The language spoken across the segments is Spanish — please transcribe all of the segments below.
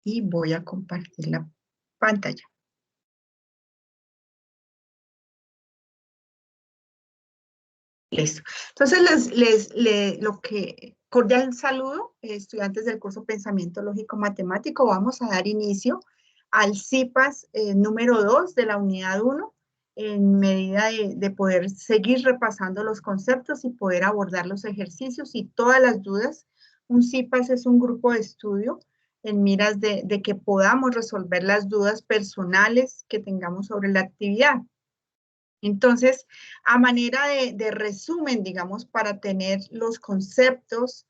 y voy a compartir la pantalla. Listo. Entonces, cordial saludo, estudiantes del curso Pensamiento Lógico Matemático. Vamos a dar inicio al CIPAS número 2 de la unidad 1, en medida de poder seguir repasando los conceptos y poder abordar los ejercicios y todas las dudas. Un CIPAS es un grupo de estudio en miras de que podamos resolver las dudas personales que tengamos sobre la actividad. Entonces, a manera de resumen, digamos, para tener los conceptos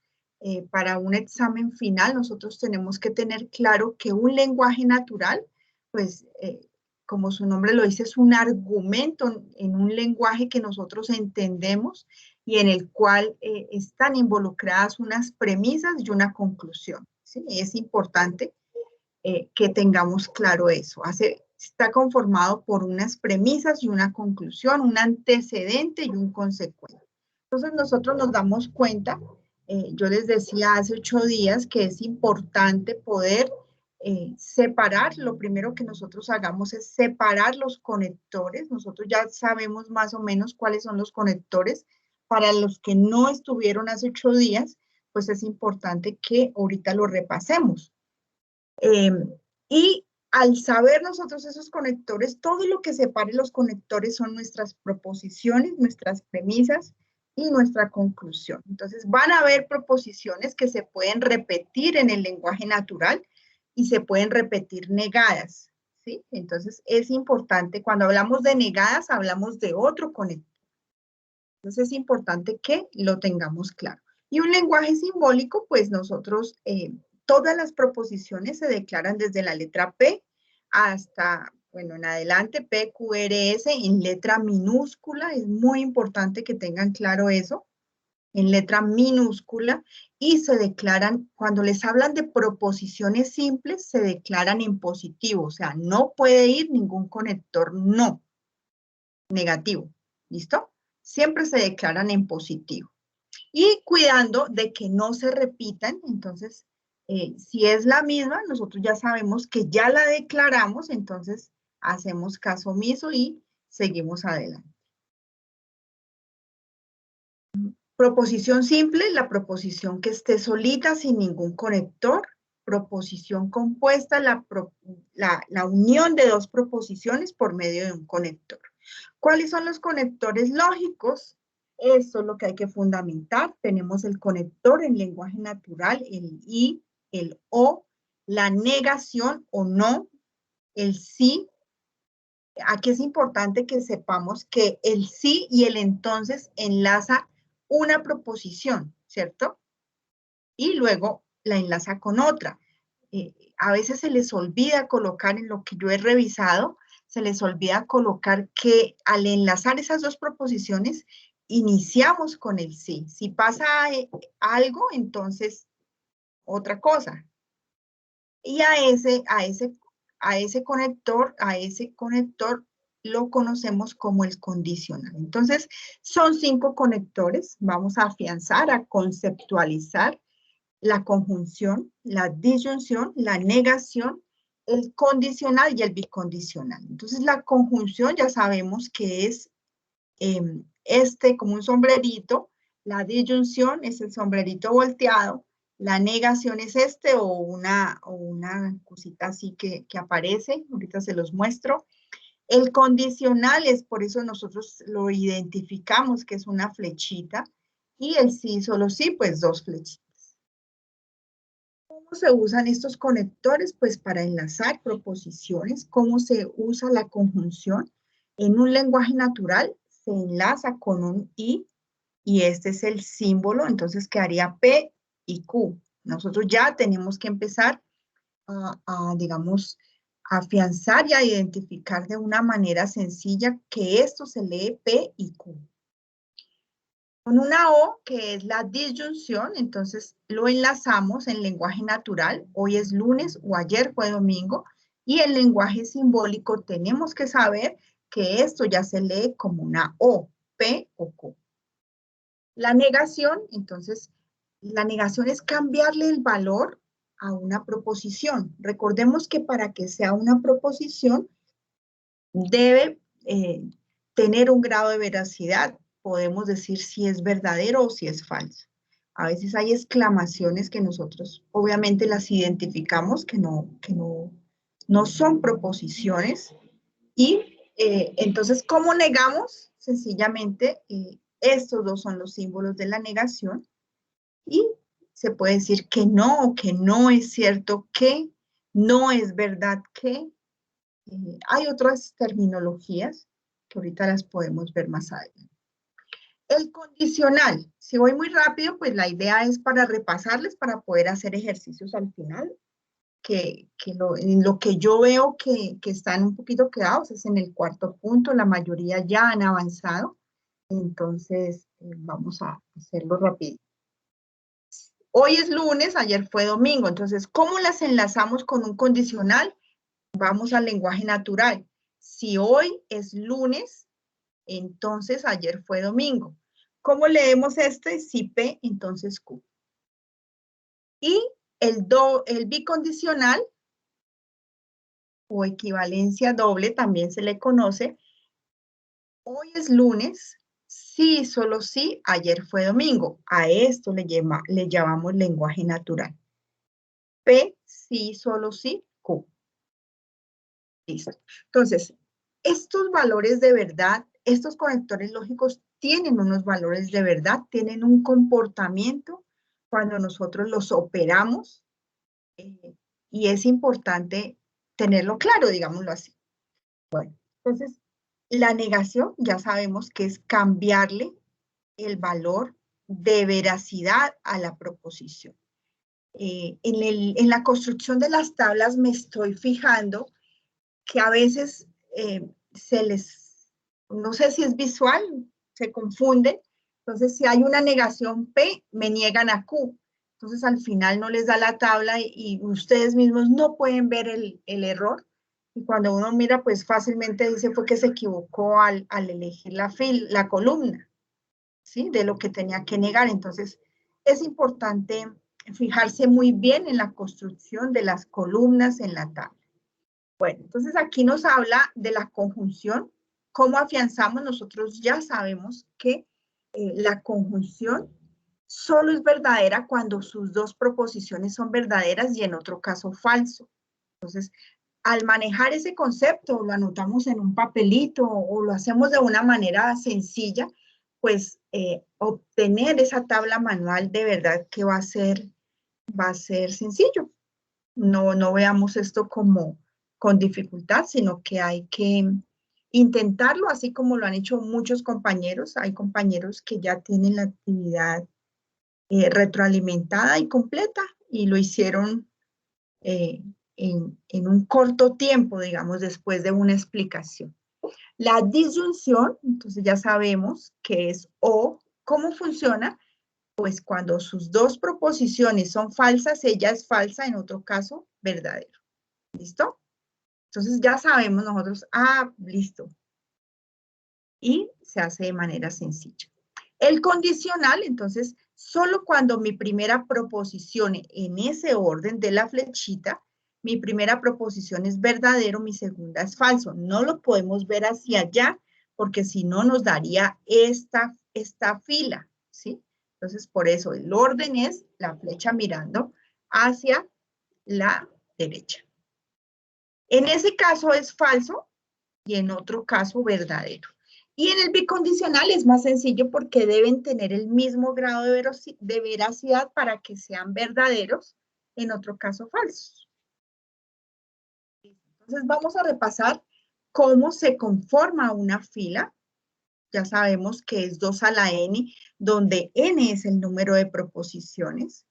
para un examen final, nosotros tenemos que tener claro que un lenguaje natural, pues, como su nombre lo dice, es un argumento en un lenguaje que nosotros entendemos y en el cual están involucradas unas premisas y una conclusión, ¿sí? Es importante que tengamos claro eso. Está conformado por unas premisas y una conclusión, un antecedente y un consecuente. Entonces nosotros nos damos cuenta, yo les decía hace 8 días que es importante poder separar. Lo primero que nosotros hagamos es separar los conectores. Nosotros ya sabemos más o menos cuáles son los conectores. Para los que no estuvieron hace 8 días, pues es importante que ahorita lo repasemos. Y al saber nosotros esos conectores, todo lo que separe los conectores son nuestras proposiciones, nuestras premisas y nuestra conclusión. Entonces van a haber proposiciones que se pueden repetir en el lenguaje natural y se pueden repetir negadas, ¿sí? Entonces es importante, cuando hablamos de negadas, hablamos de otro conector. Entonces es importante que lo tengamos claro. Y un lenguaje simbólico, pues nosotros, todas las proposiciones se declaran desde la letra P hasta, bueno, en adelante, P, Q, R, S, en letra minúscula. Es muy importante que tengan claro eso, en letra minúscula, y se declaran, cuando les hablan de proposiciones simples, se declaran en positivo, o sea, no puede ir ningún conector no, negativo, ¿listo? Siempre se declaran en positivo. Y cuidando de que no se repitan, entonces, si es la misma, nosotros ya sabemos que ya la declaramos, entonces hacemos caso omiso y seguimos adelante. Proposición simple, la proposición que esté solita sin ningún conector. Proposición compuesta, la unión de dos proposiciones por medio de un conector. ¿Cuáles son los conectores lógicos? Eso es lo que hay que fundamentar. Tenemos el conector en lenguaje natural, el y, el o, la negación o no, el sí. Aquí es importante que sepamos que el sí y el entonces enlaza una proposición, ¿cierto? Y luego la enlaza con otra. A veces se les olvida colocar, en lo que yo he revisado, se les olvida colocar que al enlazar esas dos proposiciones, iniciamos con el sí. Si pasa algo, entonces otra cosa. Y a ese conector lo conocemos como el condicional. Entonces, son 5 conectores. Vamos a afianzar, a conceptualizar la conjunción, la disyunción, la negación, el condicional y el bicondicional. Entonces, la conjunción ya sabemos que es como un sombrerito, la disyunción es el sombrerito volteado, la negación es o una cosita así que aparece, ahorita se los muestro. El condicional es, por eso nosotros lo identificamos que es una flechita, y el sí, solo sí, pues 2 flechitas. ¿Cómo se usan estos conectores? Pues para enlazar proposiciones. ¿Cómo se usa la conjunción? En un lenguaje natural se enlaza con un y este es el símbolo, entonces quedaría P y Q. Nosotros ya tenemos que empezar digamos, a afianzar y a identificar de una manera sencilla que esto se lee P y Q. Con una O, que es la disyunción, entonces lo enlazamos en lenguaje natural. Hoy es lunes o ayer fue domingo. Y en lenguaje simbólico tenemos que saber que esto ya se lee como una O, P o Q. La negación, entonces, la negación es cambiarle el valor a una proposición. Recordemos que para que sea una proposición debe tener un grado de veracidad. Podemos decir si es verdadero o si es falso. A veces hay exclamaciones que nosotros obviamente las identificamos que no son proposiciones. Y entonces, ¿cómo negamos? Sencillamente, estos dos son los símbolos de la negación. Y se puede decir que no es cierto, que no es verdad, que hay otras terminologías que ahorita las podemos ver más adelante. El condicional, si voy muy rápido, pues la idea es para repasarles, para poder hacer ejercicios al final, en lo que yo veo que están un poquito quedados es en el cuarto punto, la mayoría ya han avanzado, entonces vamos a hacerlo rápido. Hoy es lunes, ayer fue domingo, entonces, ¿cómo las enlazamos con un condicional? Vamos al lenguaje natural. Si hoy es lunes, entonces ayer fue domingo. ¿Cómo leemos este? Si P, entonces Q. Y el bicondicional, o equivalencia doble, también se le conoce. Hoy es lunes, sí, solo sí, ayer fue domingo. A esto le llamamos lenguaje natural. P, sí, solo sí, Q. Listo. Entonces, estos valores de verdad, estos conectores lógicos tienen unos valores de verdad, tienen un comportamiento cuando nosotros los operamos y es importante tenerlo claro, digámoslo así. Bueno, entonces, la negación ya sabemos que es cambiarle el valor de veracidad a la proposición. En la construcción de las tablas me estoy fijando que a veces no sé si es visual, se confunde. Entonces, si hay una negación P, me niegan a Q. Entonces, al final no les da la tabla y ustedes mismos no pueden ver el error. Y cuando uno mira, pues fácilmente dice fue que se equivocó al elegir la columna, ¿sí? De lo que tenía que negar. Entonces, es importante fijarse muy bien en la construcción de las columnas en la tabla. Bueno, entonces aquí nos habla de la conjunción. ¿Cómo afianzamos? Nosotros ya sabemos que la conjunción solo es verdadera cuando sus dos proposiciones son verdaderas y en otro caso falso. Entonces, al manejar ese concepto, lo anotamos en un papelito o lo hacemos de una manera sencilla, pues obtener esa tabla manual de verdad que va a ser sencillo. No veamos esto como con dificultad, sino que hay que intentarlo, así como lo han hecho muchos compañeros. Hay compañeros que ya tienen la actividad retroalimentada y completa y lo hicieron en un corto tiempo, digamos, después de una explicación. La disyunción, entonces ya sabemos que es o. ¿Cómo funciona? Pues cuando sus dos proposiciones son falsas, ella es falsa, en otro caso, verdadero. ¿Listo? Entonces ya sabemos nosotros, listo. Y se hace de manera sencilla. El condicional, entonces, solo cuando mi primera proposición en ese orden de la flechita, mi primera proposición es verdadero, mi segunda es falso. No lo podemos ver hacia allá porque si no nos daría esta fila, ¿sí? Entonces, por eso el orden es la flecha mirando hacia la derecha. En ese caso es falso y en otro caso verdadero. Y en el bicondicional es más sencillo porque deben tener el mismo grado de veracidad para que sean verdaderos, en otro caso falsos. Entonces vamos a repasar cómo se conforma una fila. Ya sabemos que es 2 a la n, donde n es el número de proposiciones.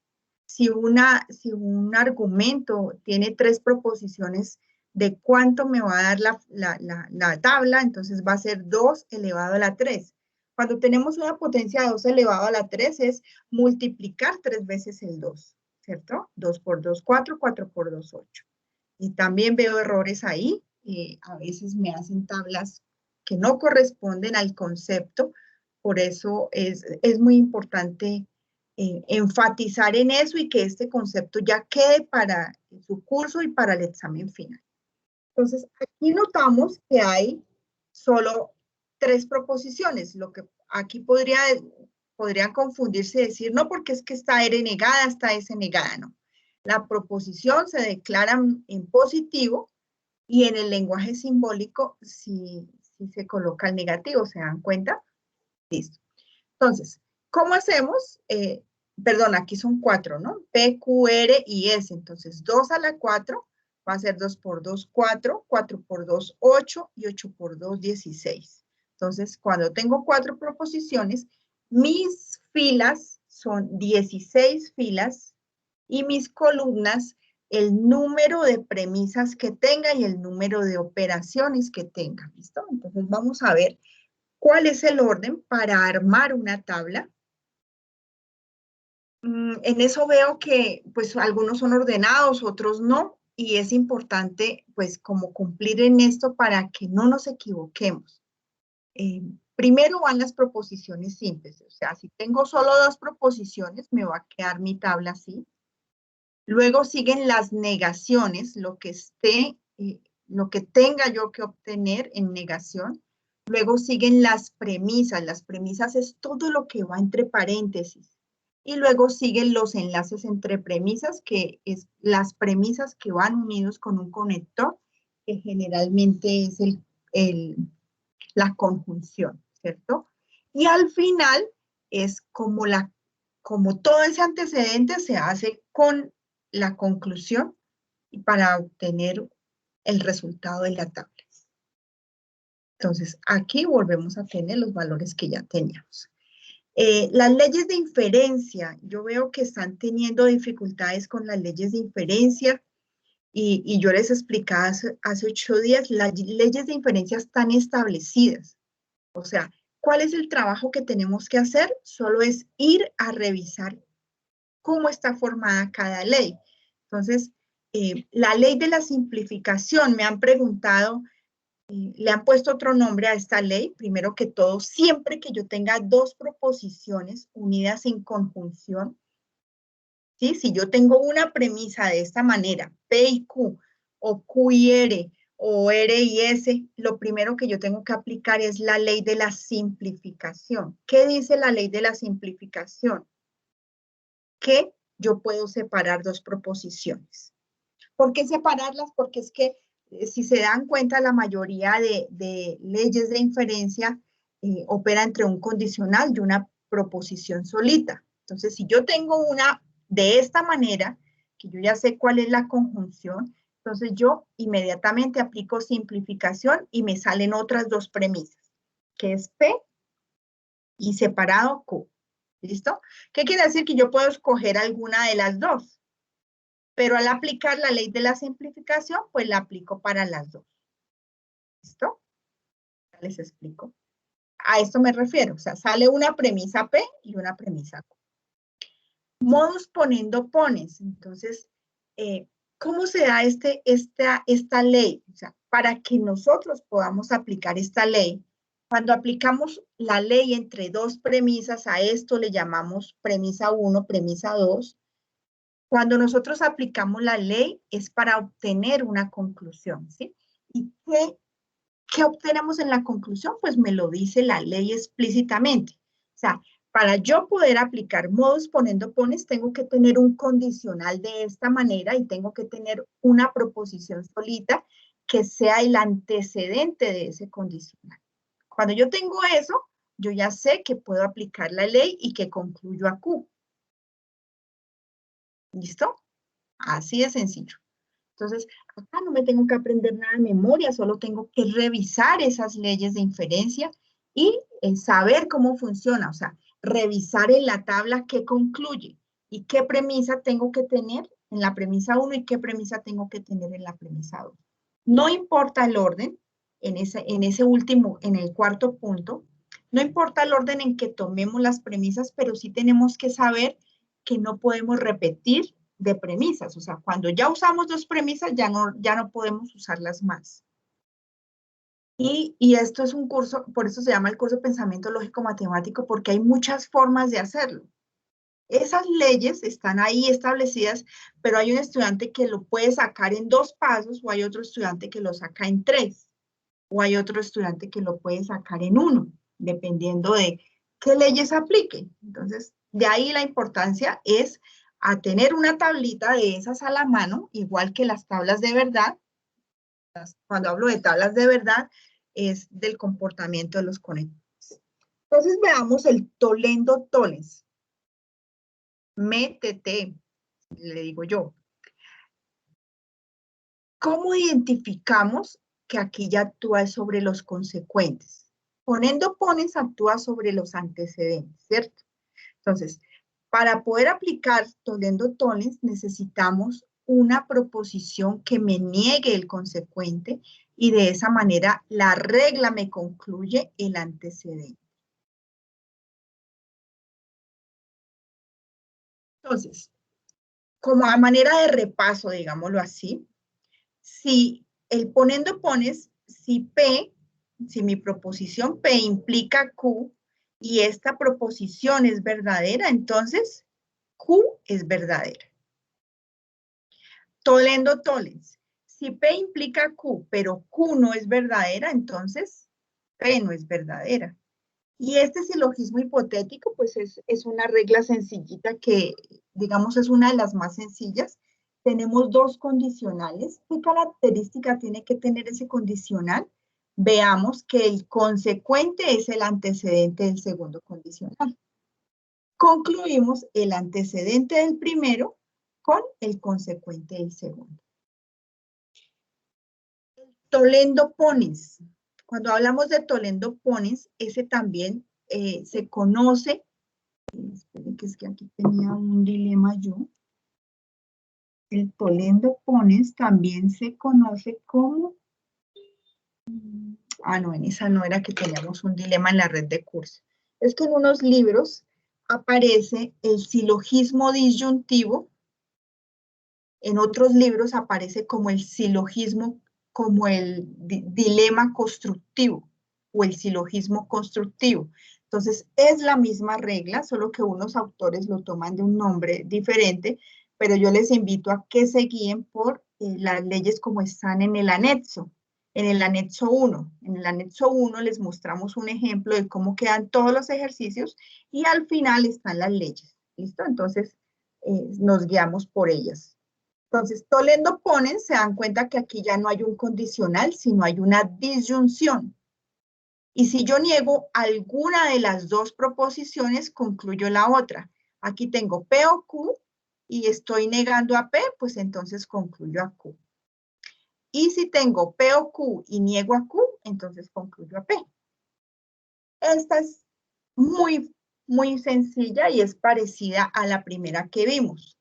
Si un argumento tiene 3 proposiciones, ¿de cuánto me va a dar la tabla? Entonces va a ser 2 elevado a la 3. Cuando tenemos una potencia de 2 elevado a la 3 es multiplicar 3 veces el 2, ¿cierto? 2 por 2, 4, 4 por 2, 8. Y también veo errores ahí. A veces me hacen tablas que no corresponden al concepto. Por eso es muy importante enfatizar en eso y que este concepto ya quede para su curso y para el examen final. Entonces, aquí notamos que hay solo 3 proposiciones, lo que aquí podrían confundirse y decir, no, porque es que esta R negada, esta S negada, no. La proposición se declara en positivo y en el lenguaje simbólico si se coloca el negativo, ¿se dan cuenta? Listo. Entonces, ¿cómo hacemos? Perdón, aquí son 4, ¿no? P, Q, R y S. Entonces, 2 a la 4 va a ser 2 por 2, 4, 4 por 2, 8 y 8 por 2, 16. Entonces, cuando tengo 4 proposiciones, mis filas son 16 filas y mis columnas, el número de premisas que tenga y el número de operaciones que tenga. ¿Listo? Entonces, vamos a ver cuál es el orden para armar una tabla. En eso veo que pues algunos son ordenados, otros no, y es importante pues como cumplir en esto para que no nos equivoquemos. Primero van las proposiciones simples, o sea, si tengo solo 2 proposiciones, me va a quedar mi tabla así. Luego siguen las negaciones, lo que tenga yo que obtener en negación. Luego siguen las premisas es todo lo que va entre paréntesis. Y luego siguen los enlaces entre premisas, que es las premisas que van unidos con un conector, que generalmente es la conjunción, ¿cierto? Y al final es como todo ese antecedente se hace con la conclusión y para obtener el resultado de la tabla. Entonces, aquí volvemos a tener los valores que ya teníamos. Las leyes de inferencia, yo veo que están teniendo dificultades con las leyes de inferencia y yo les explicaba hace 8 días, las leyes de inferencia están establecidas. O sea, ¿cuál es el trabajo que tenemos que hacer? Solo es ir a revisar cómo está formada cada ley. Entonces, la ley de la simplificación, me han preguntado, le han puesto otro nombre a esta ley. Primero que todo, siempre que yo tenga 2 proposiciones unidas en conjunción, ¿sí? Si yo tengo una premisa de esta manera, P y Q, o Q y R, o R y S, lo primero que yo tengo que aplicar es la ley de la simplificación. ¿Qué dice la ley de la simplificación? Que yo puedo separar 2 proposiciones. ¿Por qué separarlas? Porque es que si se dan cuenta, la mayoría de leyes de inferencia opera entre un condicional y una proposición solita. Entonces, si yo tengo una de esta manera, que yo ya sé cuál es la conjunción, entonces yo inmediatamente aplico simplificación y me salen otras 2 premisas, que es P y separado Q. ¿Listo? ¿Qué quiere decir? Que yo puedo escoger alguna de las 2. Pero al aplicar la ley de la simplificación, pues la aplico para las 2. ¿Listo? Les explico. A esto me refiero. O sea, sale una premisa P y una premisa Q. Modus ponendo pones. Entonces, ¿cómo se da esta ley? O sea, para que nosotros podamos aplicar esta ley, cuando aplicamos la ley entre 2 premisas, a esto le llamamos premisa 1, premisa 2. Cuando nosotros aplicamos la ley es para obtener una conclusión, ¿sí? ¿Y qué obtenemos en la conclusión? Pues me lo dice la ley explícitamente. O sea, para yo poder aplicar modus ponendo pones, tengo que tener un condicional de esta manera y tengo que tener una proposición solita que sea el antecedente de ese condicional. Cuando yo tengo eso, yo ya sé que puedo aplicar la ley y que concluyo a Q. ¿Listo? Así de sencillo. Entonces, acá no me tengo que aprender nada de memoria, solo tengo que revisar esas leyes de inferencia y saber cómo funciona, o sea, revisar en la tabla qué concluye y qué premisa tengo que tener en la premisa 1 y qué premisa tengo que tener en la premisa 2. No importa el orden, en ese último, en el cuarto punto, no importa el orden en que tomemos las premisas, pero sí tenemos que saber que no podemos repetir de premisas. O sea, cuando ya usamos 2 premisas, ya no podemos usarlas más. Y esto es un curso, por eso se llama el curso de Pensamiento Lógico Matemático, porque hay muchas formas de hacerlo. Esas leyes están ahí establecidas, pero hay un estudiante que lo puede sacar en 2 pasos, o hay otro estudiante que lo saca en 3, o hay otro estudiante que lo puede sacar en 1, dependiendo de qué leyes apliquen. Entonces, de ahí la importancia es a tener una tablita de esas a la mano, igual que las tablas de verdad. Cuando hablo de tablas de verdad, es del comportamiento de los conectores. Entonces, veamos el Toledo-Tollens. Métete, le digo yo. ¿Cómo identificamos que aquí ya actúa sobre los consecuentes? Poniendo pones actúa sobre los antecedentes, ¿cierto? Entonces, para poder aplicar Toledo-Tollens necesitamos una proposición que me niegue el consecuente y de esa manera la regla me concluye el antecedente. Entonces, como a manera de repaso, digámoslo así, si el poniendo pones, si mi proposición P implica Q y esta proposición es verdadera, entonces Q es verdadera. Toledo-Tollens. Si P implica Q, pero Q no es verdadera, entonces P no es verdadera. Y este silogismo hipotético, pues es una regla sencillita que, digamos, es una de las más sencillas. Tenemos 2 condicionales. ¿Qué característica tiene que tener ese condicional? Veamos que el consecuente es el antecedente del segundo condicional. Concluimos el antecedente del primero con el consecuente del segundo. Toledo-Ponis. Cuando hablamos de Toledo-Ponis, ese también se conoce. Esperen que es que aquí tenía un dilema yo. El Toledo-Ponis también se conoce como... no, en esa no era que teníamos un dilema en la red de curso. Es que en unos libros aparece el silogismo disyuntivo, en otros libros aparece como el silogismo, como el dilema constructivo o el silogismo constructivo. Entonces, es la misma regla, solo que unos autores lo toman de un nombre diferente, pero yo les invito a que se guíen por las leyes como están en el anexo. En el anexo 1. En el anexo 1 les mostramos un ejemplo de cómo quedan todos los ejercicios y al final están las leyes. ¿Listo? Entonces, nos guiamos por ellas. Entonces, Toledo-Pones, se dan cuenta que aquí ya no hay un condicional, sino hay una disyunción. Y si yo niego alguna de las 2 proposiciones, concluyo la otra. Aquí tengo P o Q y estoy negando a P, pues entonces concluyo a Q. Y si tengo P o Q y niego a Q, entonces concluyo a P. Esta es muy, muy sencilla y es parecida a la primera que vimos.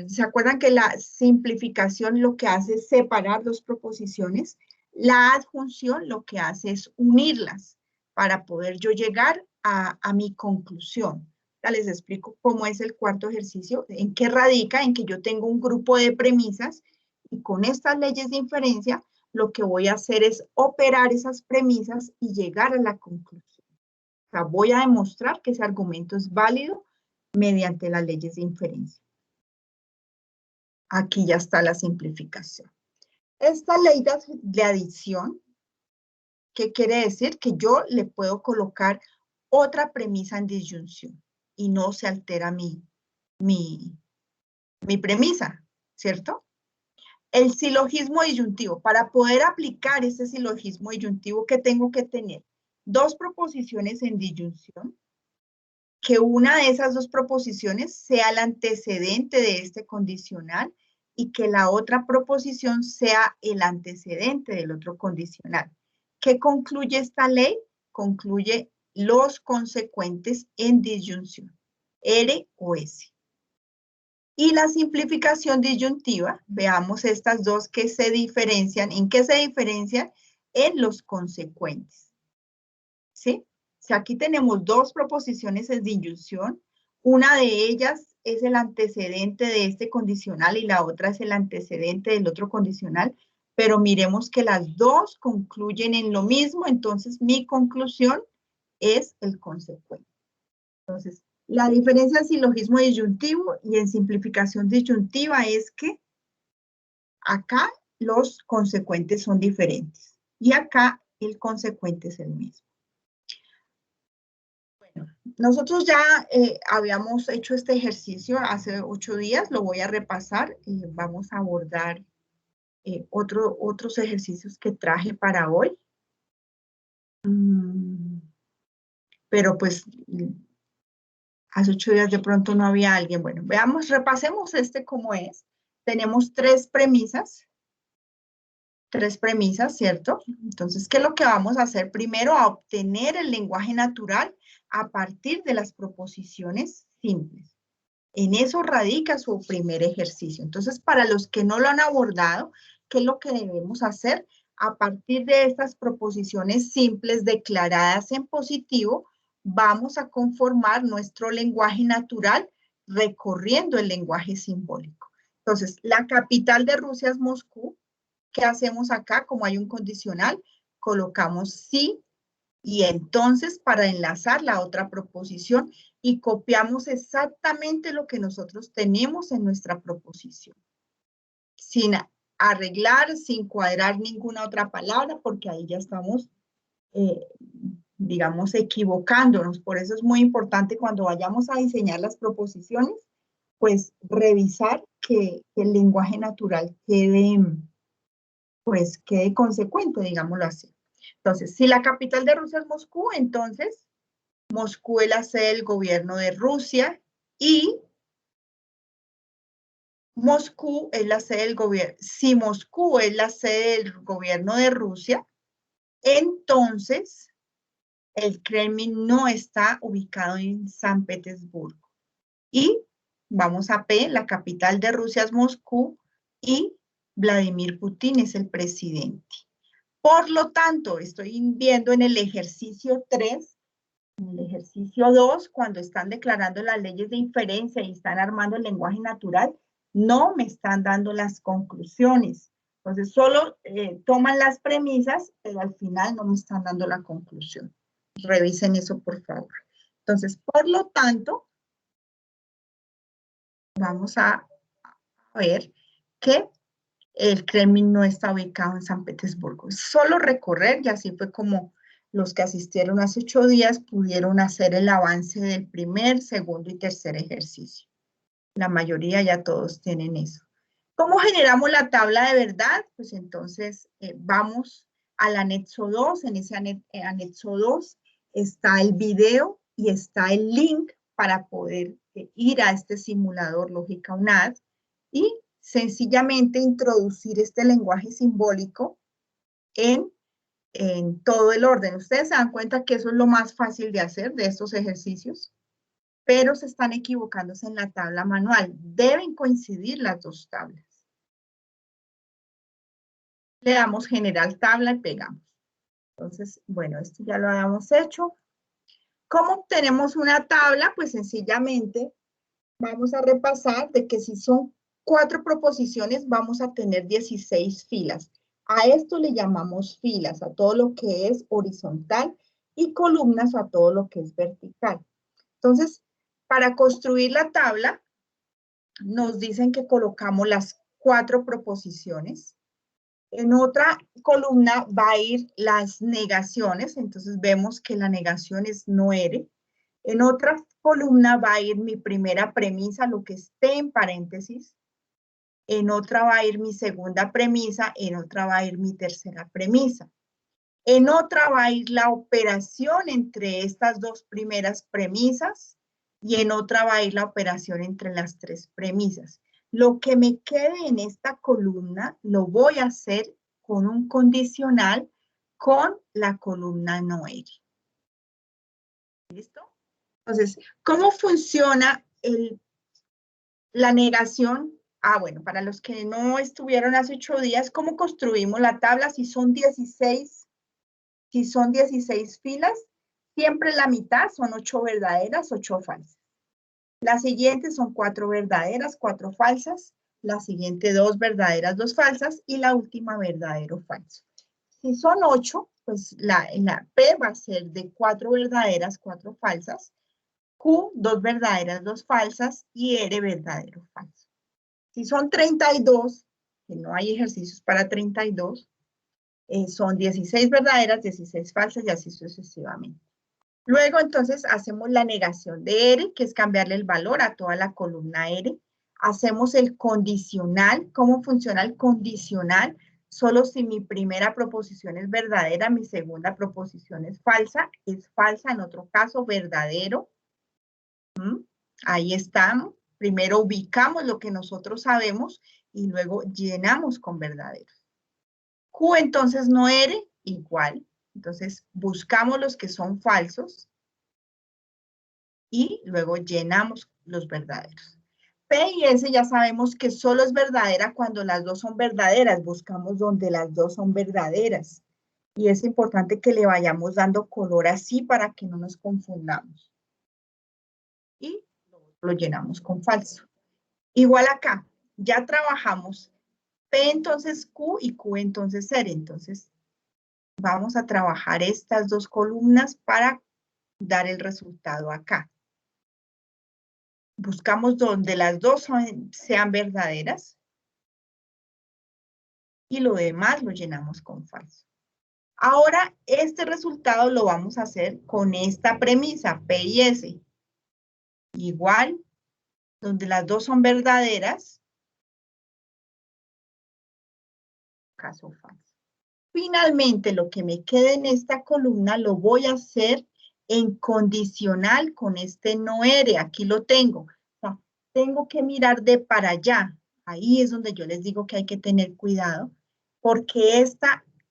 ¿Se acuerdan que la simplificación lo que hace es separar 2 proposiciones? La adjunción lo que hace es unirlas para poder yo llegar a mi conclusión. Ya les explico cómo es el cuarto ejercicio, en qué radica, en que yo tengo un grupo de premisas y con estas leyes de inferencia lo que voy a hacer es operar esas premisas y llegar a la conclusión. O sea, voy a demostrar que ese argumento es válido mediante las leyes de inferencia. Aquí ya está la simplificación. Esta ley de adición, ¿qué quiere decir? Que yo le puedo colocar otra premisa en disyunción y no se altera mi premisa, ¿cierto? El silogismo disyuntivo. Para poder aplicar ese silogismo disyuntivo, ¿qué tengo que tener? 2 proposiciones en disyunción, que una de esas 2 proposiciones sea el antecedente de este condicional y que la otra proposición sea el antecedente del otro condicional. ¿Qué concluye esta ley? Concluye los consecuentes en disyunción, R o S. Y la simplificación disyuntiva, veamos estas 2 que se diferencian. ¿En qué se diferencian? En los consecuentes. ¿Sí? Si aquí tenemos 2 proposiciones en disyunción, una de ellas es el antecedente de este condicional y la otra es el antecedente del otro condicional, pero miremos que las 2 concluyen en lo mismo, entonces mi conclusión es el consecuente. Entonces, La diferencia en silogismo disyuntivo y en simplificación disyuntiva es que acá los consecuentes son diferentes y acá el consecuente es el mismo. Bueno, nosotros ya habíamos hecho este ejercicio hace 8 días, lo voy a repasar y vamos a abordar otros ejercicios que traje para hoy. Pero pues hace 8 días de pronto no había alguien. Bueno, veamos, repasemos cómo es. Tenemos tres premisas, ¿cierto? Entonces, ¿qué es lo que vamos a hacer? Primero, a obtener el lenguaje natural a partir de las proposiciones simples. En eso radica su primer ejercicio. Entonces, para los que no lo han abordado, ¿qué es lo que debemos hacer? A partir de estas proposiciones simples declaradas en positivo, vamos a conformar nuestro lenguaje natural recorriendo el lenguaje simbólico. Entonces, la capital de Rusia es Moscú. ¿Qué hacemos acá? Como hay un condicional, colocamos sí y entonces para enlazar la otra proposición y copiamos exactamente lo que nosotros tenemos en nuestra proposición. Sin arreglar, sin cuadrar ninguna otra palabra, porque ahí ya estamos, digamos, equivocándonos. Por eso es muy importante cuando vayamos a diseñar las proposiciones, pues revisar que el lenguaje natural quede consecuente, digámoslo así. Entonces, si la capital de Rusia es Moscú, entonces Moscú es la sede del gobierno de Rusia y Moscú es la sede del gobierno. Si Moscú es la sede del gobierno de Rusia, entonces el Kremlin no está ubicado en San Petersburgo. Y vamos a P, la capital de Rusia es Moscú y Vladimir Putin es el presidente. Por lo tanto, estoy viendo en el ejercicio 3, en el ejercicio 2, cuando están declarando las leyes de inferencia y están armando el lenguaje natural, no me están dando las conclusiones. Entonces, solo toman las premisas, pero al final no me están dando la conclusión. Revisen eso, por favor. Entonces, por lo tanto, vamos a ver que el Kremlin no está ubicado en San Petersburgo. Es solo recorrer, y así fue como los que asistieron hace 8 días pudieron hacer el avance del primer, segundo y tercer ejercicio. La mayoría ya todos tienen eso. ¿Cómo generamos la tabla de verdad? Pues entonces vamos al anexo 2. En ese anexo 2 está el video y está el link para poder ir a este simulador Lógica UNAD y sencillamente introducir este lenguaje simbólico en todo el orden. Ustedes se dan cuenta que eso es lo más fácil de hacer de estos ejercicios, pero se están equivocándose en la tabla manual. Deben coincidir las dos tablas. Le damos general tabla y pegamos. Entonces, bueno, esto ya lo habíamos hecho. ¿Cómo obtenemos una tabla? Pues sencillamente vamos a repasar de que si son 4 proposiciones, vamos a tener 16 filas. A esto le llamamos filas, a todo lo que es horizontal, y columnas a todo lo que es vertical. Entonces, para construir la tabla, nos dicen que colocamos las 4 proposiciones. En otra columna va a ir las negaciones, entonces vemos que la negación es no eres. En otra columna va a ir mi primera premisa, lo que esté en paréntesis. En otra va a ir mi segunda premisa, en otra va a ir mi tercera premisa. En otra va a ir la operación entre estas dos primeras premisas y en otra va a ir la operación entre las 3 premisas. Lo que me quede en esta columna lo voy a hacer con un condicional con la columna no eres. ¿Listo? Entonces, ¿cómo funciona la negación? Bueno, para los que no estuvieron hace 8 días, ¿cómo construimos la tabla? Si son 16 filas, siempre la mitad son 8 verdaderas, 8 falsas. La siguiente son 4 verdaderas, 4 falsas. La siguiente 2 verdaderas, 2 falsas. Y la última verdadero, falso. Si son 8, pues la P va a ser de 4 verdaderas, 4 falsas. Q, 2 verdaderas, 2 falsas, y R, verdadero, falso. Si son 32, que no hay ejercicios para 32, son 16 verdaderas, 16 falsas y así sucesivamente. Luego, entonces, hacemos la negación de R, que es cambiarle el valor a toda la columna R. Hacemos el condicional. ¿Cómo funciona el condicional? Solo si mi primera proposición es verdadera, mi segunda proposición es falsa, en otro caso, verdadero. Ahí estamos. Primero ubicamos lo que nosotros sabemos y luego llenamos con verdaderos. Q entonces no R, igual. Entonces buscamos los que son falsos y luego llenamos los verdaderos. P y S ya sabemos que solo es verdadera cuando las dos son verdaderas. Buscamos donde las dos son verdaderas. Y es importante que le vayamos dando color así para que no nos confundamos. Y lo llenamos con falso. Igual acá, ya trabajamos P entonces Q y Q entonces R. Entonces, vamos a trabajar estas dos columnas para dar el resultado acá. Buscamos donde las dos sean verdaderas y lo demás lo llenamos con falso. Ahora, este resultado lo vamos a hacer con esta premisa, P y S. Igual, donde las dos son verdaderas, caso falso. Finalmente, lo que me quede en esta columna lo voy a hacer en condicional con este no R. Aquí lo tengo. O sea, tengo que mirar de para allá. Ahí es donde yo les digo que hay que tener cuidado, porque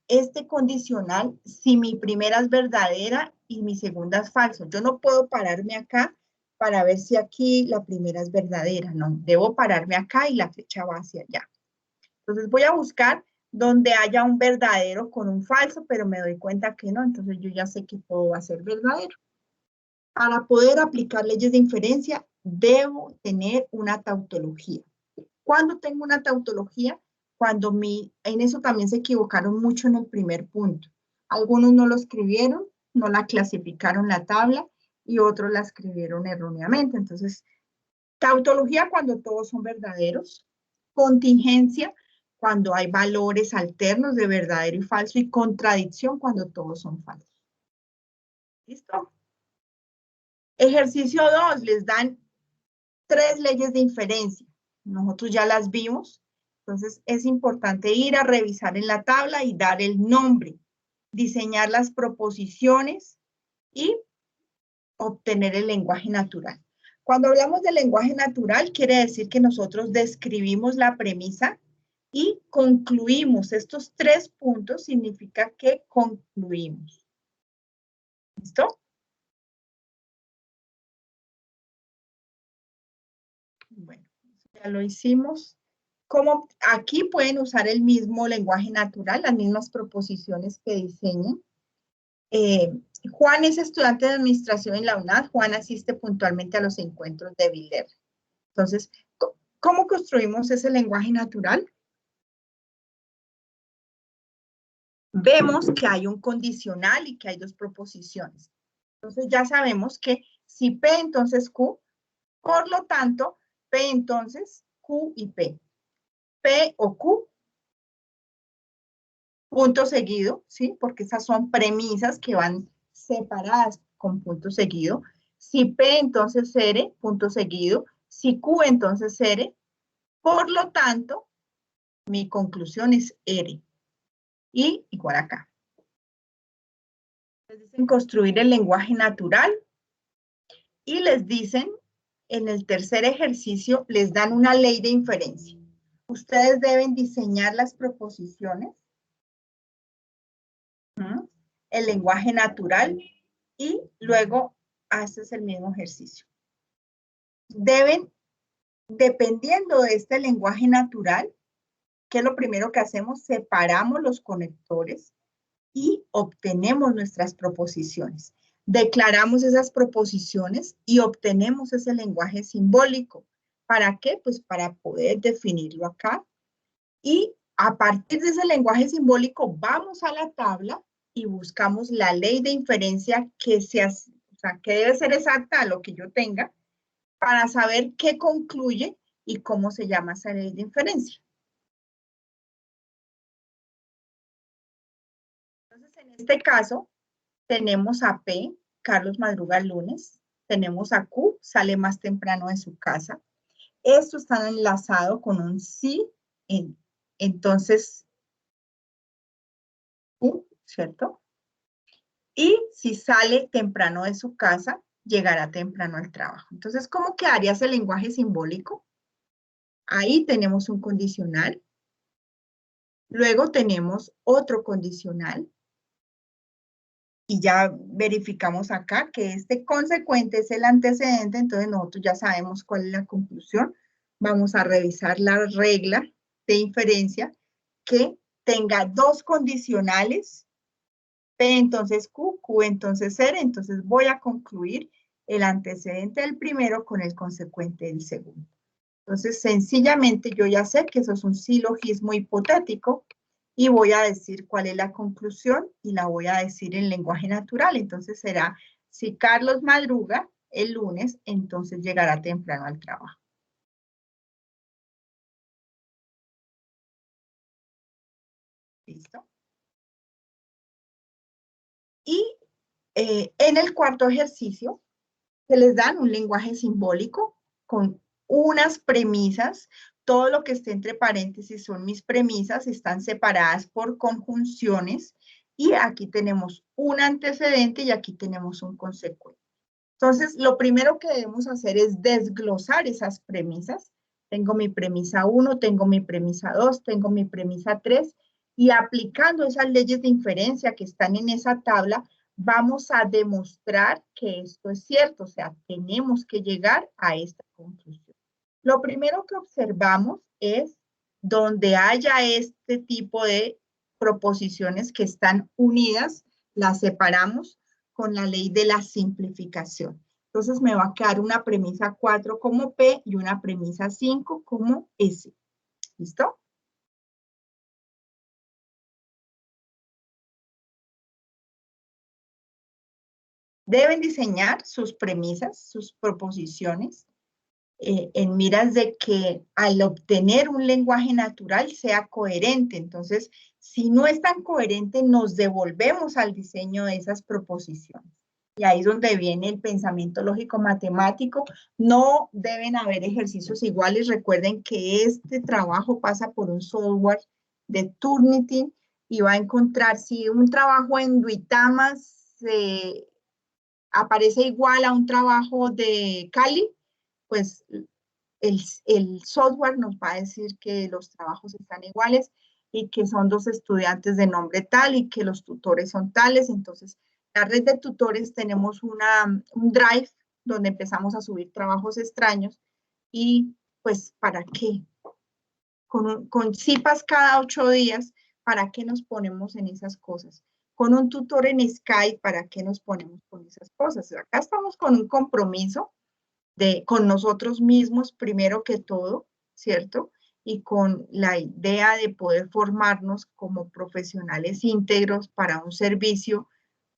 este condicional, si mi primera es verdadera y mi segunda es falso, yo no puedo pararme acá para ver si aquí la primera es verdadera. No, debo pararme acá y la flecha va hacia allá. Entonces voy a buscar donde haya un verdadero con un falso, pero me doy cuenta que no, entonces yo ya sé que todo va a ser verdadero. Para poder aplicar leyes de inferencia, debo tener una tautología. ¿Cuándo tengo una tautología? Cuando en eso también se equivocaron mucho en el primer punto. Algunos no lo escribieron, no la clasificaron la tabla, y otros la escribieron erróneamente. Entonces, tautología cuando todos son verdaderos, contingencia cuando hay valores alternos de verdadero y falso, y contradicción cuando todos son falsos. ¿Listo? Ejercicio 2, les dan 3 leyes de inferencia. Nosotros ya las vimos, entonces es importante ir a revisar en la tabla y dar el nombre, diseñar las proposiciones y obtener el lenguaje natural. Cuando hablamos de lenguaje natural, quiere decir que nosotros describimos la premisa y concluimos. Estos 3 puntos significa que concluimos. ¿Listo? Bueno, ya lo hicimos. Como aquí pueden usar el mismo lenguaje natural, las mismas proposiciones que diseñen. Juan es estudiante de administración en la UNAD. Juan asiste puntualmente a los encuentros de Biller. Entonces, ¿cómo construimos ese lenguaje natural? Vemos que hay un condicional y que hay 2 proposiciones. Entonces ya sabemos que si P entonces Q, por lo tanto, P entonces Q y P. P o Q, punto seguido, ¿sí? Porque esas son premisas que van separadas con punto seguido. Si P entonces R, punto seguido. Si Q entonces R, por lo tanto, mi conclusión es R. Y igual acá. Les dicen construir el lenguaje natural y les dicen, en el tercer ejercicio, les dan una ley de inferencia. Ustedes deben diseñar las proposiciones, el lenguaje natural, y luego haces el mismo ejercicio. Deben, dependiendo de este lenguaje natural, ¿qué es lo primero que hacemos? Separamos los conectores y obtenemos nuestras proposiciones. Declaramos esas proposiciones y obtenemos ese lenguaje simbólico. ¿Para qué? Pues para poder definirlo acá. Y a partir de ese lenguaje simbólico vamos a la tabla y buscamos la ley de inferencia que sea, que debe ser exacta a lo que yo tenga, para saber qué concluye y cómo se llama esa ley de inferencia. Entonces, en este caso, tenemos a P, Carlos madruga el lunes, tenemos a Q, sale más temprano de su casa. Esto está enlazado con un sí, entonces, Q, ¿cierto? Y si sale temprano de su casa, llegará temprano al trabajo. Entonces, ¿cómo quedaría ese lenguaje simbólico? Ahí tenemos un condicional. Luego tenemos otro condicional. Y ya verificamos acá que este consecuente es el antecedente, entonces nosotros ya sabemos cuál es la conclusión. Vamos a revisar la regla de inferencia que tenga dos condicionales, P entonces Q, Q entonces R, entonces voy a concluir el antecedente del primero con el consecuente del segundo. Entonces, sencillamente yo ya sé que eso es un silogismo hipotético y voy a decir cuál es la conclusión y la voy a decir en lenguaje natural. Entonces será, si Carlos madruga el lunes, entonces llegará temprano al trabajo. ¿Listo? Y en el cuarto ejercicio se les dan un lenguaje simbólico con unas premisas. Todo lo que esté entre paréntesis son mis premisas, están separadas por conjunciones y aquí tenemos un antecedente y aquí tenemos un consecuente. Entonces, lo primero que debemos hacer es desglosar esas premisas. Tengo mi premisa 1, tengo mi premisa 2, tengo mi premisa 3 y aplicando esas leyes de inferencia que están en esa tabla, vamos a demostrar que esto es cierto, o sea, tenemos que llegar a esta conclusión. Lo primero que observamos es donde haya este tipo de proposiciones que están unidas, las separamos con la ley de la simplificación. Entonces me va a quedar una premisa 4 como P y una premisa 5 como S. ¿Listo? Deben diseñar sus premisas, sus proposiciones, en miras de que al obtener un lenguaje natural sea coherente. Entonces, si no es tan coherente, nos devolvemos al diseño de esas proposiciones. Y ahí es donde viene el pensamiento lógico matemático. No deben haber ejercicios iguales. Recuerden que este trabajo pasa por un software de Turnitin y va a encontrar si un trabajo en Duitama aparece igual a un trabajo de Cali, pues el software nos va a decir que los trabajos están iguales y que son dos estudiantes de nombre tal y que los tutores son tales. Entonces, la red de tutores tenemos un drive donde empezamos a subir trabajos extraños y pues, ¿para qué? Con CIPAS cada 8 días, ¿para qué nos ponemos en esas cosas? Con un tutor en Skype, ¿para qué nos ponemos con esas cosas? Acá estamos con un compromiso con nosotros mismos primero que todo, ¿cierto? Y con la idea de poder formarnos como profesionales íntegros para un servicio,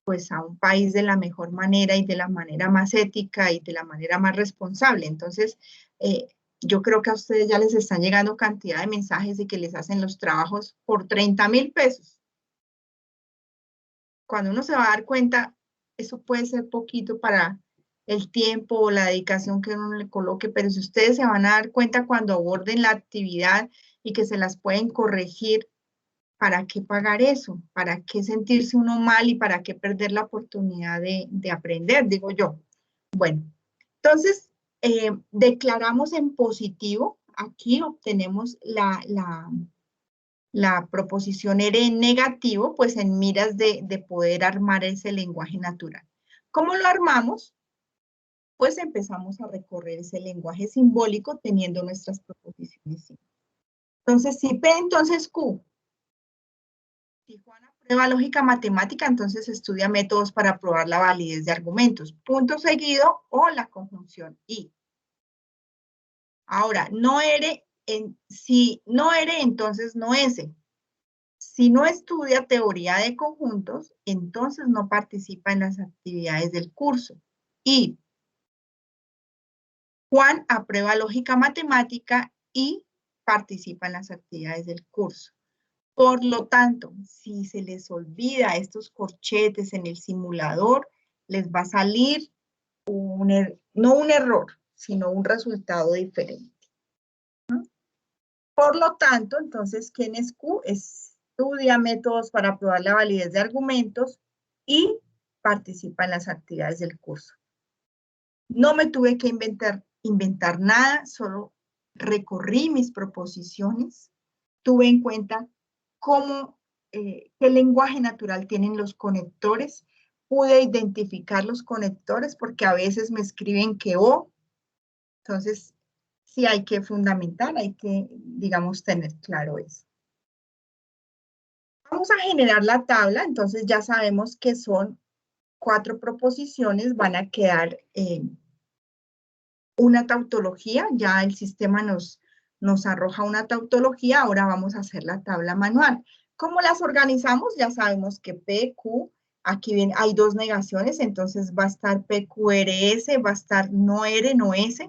pues a un país de la mejor manera y de la manera más ética y de la manera más responsable. Entonces, yo creo que a ustedes ya les están llegando cantidad de mensajes de que les hacen los trabajos por 30,000 pesos. Cuando uno se va a dar cuenta, eso puede ser poquito para el tiempo o la dedicación que uno le coloque, pero si ustedes se van a dar cuenta cuando aborden la actividad y que se las pueden corregir, ¿para qué pagar eso? ¿Para qué sentirse uno mal y para qué perder la oportunidad de aprender? Digo yo. Bueno, entonces, declaramos en positivo, aquí obtenemos la proposición era en negativo, pues en miras de poder armar ese lenguaje natural. ¿Cómo lo armamos? Pues empezamos a recorrer ese lenguaje simbólico teniendo nuestras proposiciones. Entonces, si P, entonces Q. Si Juana prueba lógica matemática, entonces estudia métodos para probar la validez de argumentos. Punto seguido o la conjunción y. Ahora, si no R, entonces no S. Si no estudia teoría de conjuntos, entonces no participa en las actividades del curso. Y Juan aprueba lógica matemática y participa en las actividades del curso. Por lo tanto, si se les olvida estos corchetes en el simulador, les va a salir no un error, sino un resultado diferente. Por lo tanto, entonces, ¿quién es Q? Estudia métodos para probar la validez de argumentos y participa en las actividades del curso. No me tuve que inventar nada, solo recorrí mis proposiciones, tuve en cuenta qué lenguaje natural tienen los conectores, pude identificar los conectores porque a veces me escriben que O, entonces sí hay que fundamentar, hay que, digamos, tener claro eso. Vamos a generar la tabla, entonces ya sabemos que son 4 proposiciones, van a quedar una tautología, ya el sistema nos arroja una tautología, ahora vamos a hacer la tabla manual. ¿Cómo las organizamos? Ya sabemos que P, Q, aquí hay 2 negaciones, entonces va a estar PQRS, va a estar no R, no S,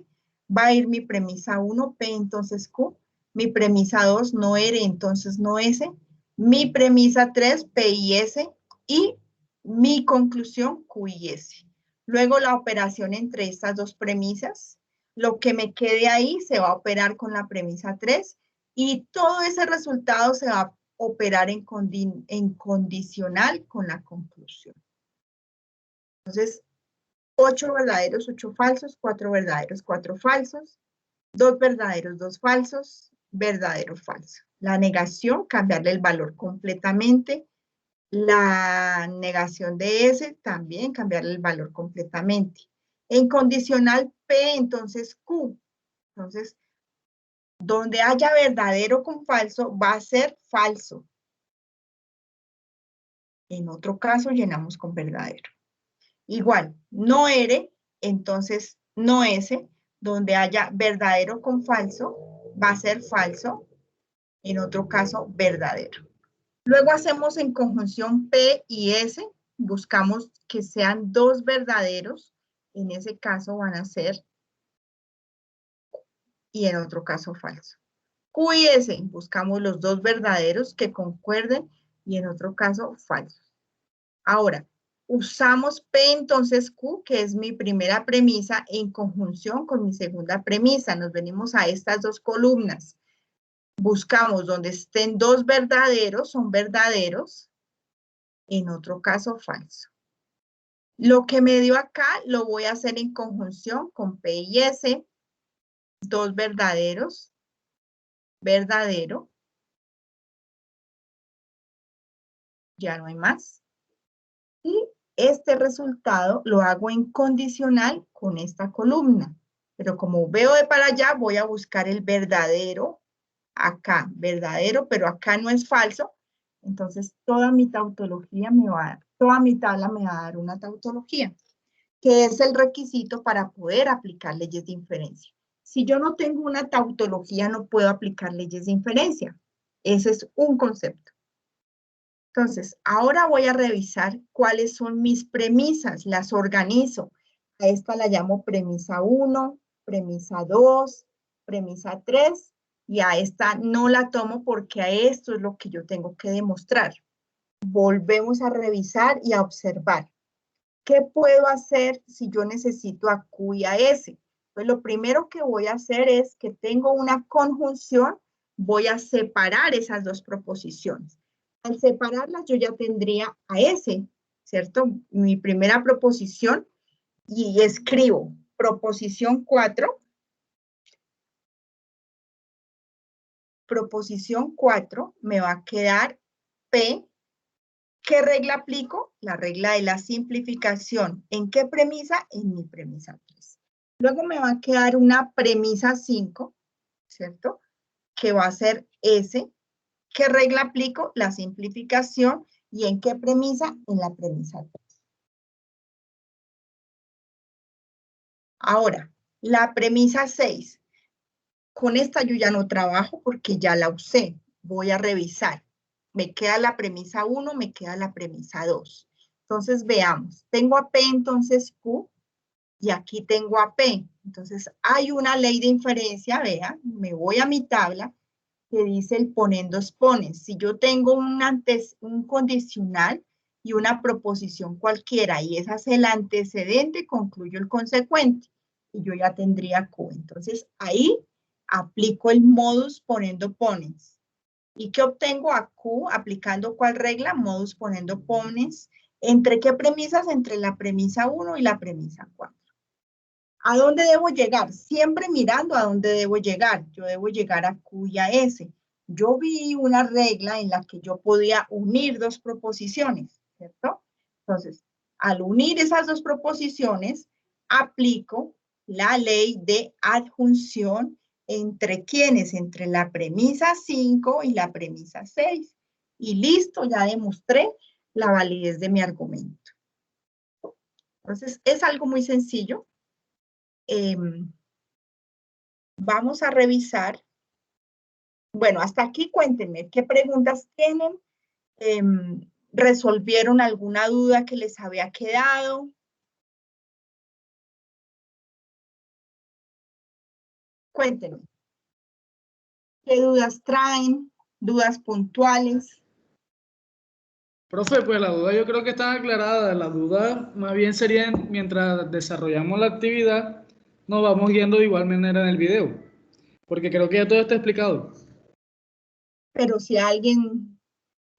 va a ir mi premisa 1, P, entonces Q, mi premisa 2, no R, entonces no S, mi premisa 3, P y S, y mi conclusión, Q y S. Luego la operación entre estas 2 premisas, lo que me quede ahí se va a operar con la premisa 3 y todo ese resultado se va a operar en condicional con la conclusión. Entonces, 8 verdaderos, 8 falsos, 4 verdaderos, 4 falsos, 2 verdaderos, 2 falsos, verdadero, falso. La negación, cambiarle el valor completamente. La negación de S, también cambiarle el valor completamente. En condicional P, entonces Q. Entonces, donde haya verdadero con falso, va a ser falso. En otro caso, llenamos con verdadero. Igual, no R, entonces no S. Donde haya verdadero con falso, va a ser falso. En otro caso, verdadero. Luego hacemos en conjunción P y S. Buscamos que sean 2 verdaderos. En ese caso van a ser y en otro caso falso. Q y S, buscamos los 2 verdaderos que concuerden y en otro caso falsos. Ahora, usamos P entonces Q, que es mi primera premisa, en conjunción con mi segunda premisa. Nos venimos a estas 2 columnas. Buscamos donde estén 2 verdaderos, son verdaderos, en otro caso falso. Lo que me dio acá lo voy a hacer en conjunción con P y S, 2 verdaderos, verdadero, ya no hay más. Y este resultado lo hago en condicional con esta columna. Pero como veo de para allá, voy a buscar el verdadero acá, verdadero, pero acá no es falso. Entonces, toda mi tautología me va a dar, toda mi tabla me va a dar una tautología, que es el requisito para poder aplicar leyes de inferencia. Si yo no tengo una tautología, no puedo aplicar leyes de inferencia. Ese es un concepto. Entonces, ahora voy a revisar cuáles son mis premisas, las organizo. A esta la llamo premisa 1, premisa 2, premisa 3, y a esta no la tomo porque a esto es lo que yo tengo que demostrar. Volvemos a revisar y a observar. ¿Qué puedo hacer si yo necesito a Q y a S? Pues lo primero que voy a hacer es que tengo una conjunción, voy a separar esas 2 proposiciones. Al separarlas yo ya tendría a S, ¿cierto? Mi primera proposición y escribo proposición 4. Proposición 4 me va a quedar P. ¿Qué regla aplico? La regla de la simplificación. ¿En qué premisa? En mi premisa 3. Luego me va a quedar una premisa 5, ¿cierto? Que va a ser S. ¿Qué regla aplico? La simplificación. ¿Y en qué premisa? En la premisa 3. Ahora, la premisa 6. Con esta yo ya no trabajo porque ya la usé. Voy a revisar. Me queda la premisa 1, me queda la premisa 2. Entonces veamos. Tengo a P entonces Q. y aquí tengo a P. Entonces, hay una ley de inferencia, vean, me voy a mi tabla, que dice el ponendo expone. Si yo tengo un condicional y una proposición cualquiera, y ese es el antecedente, concluyo el consecuente, y yo ya tendría Q. Entonces, ahí aplico el modus ponendo ponens. ¿Y qué obtengo a Q? Aplicando ¿cuál regla? Modus ponendo ponens. ¿Entre qué premisas? Entre la premisa 1 y la premisa 4. ¿A dónde debo llegar? Siempre mirando a dónde debo llegar. Yo debo llegar a Q y a S. Yo vi una regla en la que yo podía unir dos proposiciones, ¿cierto? Entonces, al unir esas dos proposiciones, aplico la ley de adjunción entre ¿quiénes? Entre la premisa 5 y la premisa 6. Y listo, ya demostré la validez de mi argumento. Entonces, es algo muy sencillo. Vamos a revisar. Bueno, hasta aquí cuéntenme, ¿qué preguntas tienen? ¿Resolvieron alguna duda que les había quedado? Cuéntenme. ¿Qué dudas traen? ¿Dudas puntuales? Profe, pues la duda yo creo que está aclarada. La duda más bien sería mientras desarrollamos la actividad, nos vamos guiando de igual manera en el video, porque creo que ya todo está explicado. Pero si alguien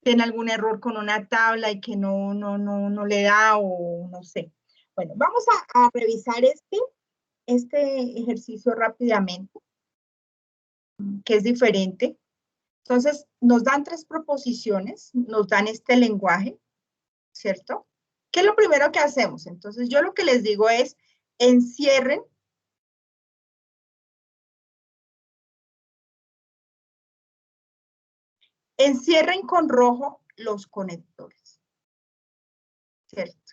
tiene algún error con una tabla y que no le da o no sé. Bueno, vamos a revisar este ejercicio rápidamente, que es diferente. Entonces, nos dan tres proposiciones, nos dan este lenguaje, ¿cierto? ¿Qué es lo primero que hacemos? Entonces, yo lo que les digo es, encierren con rojo los conectores, ¿cierto?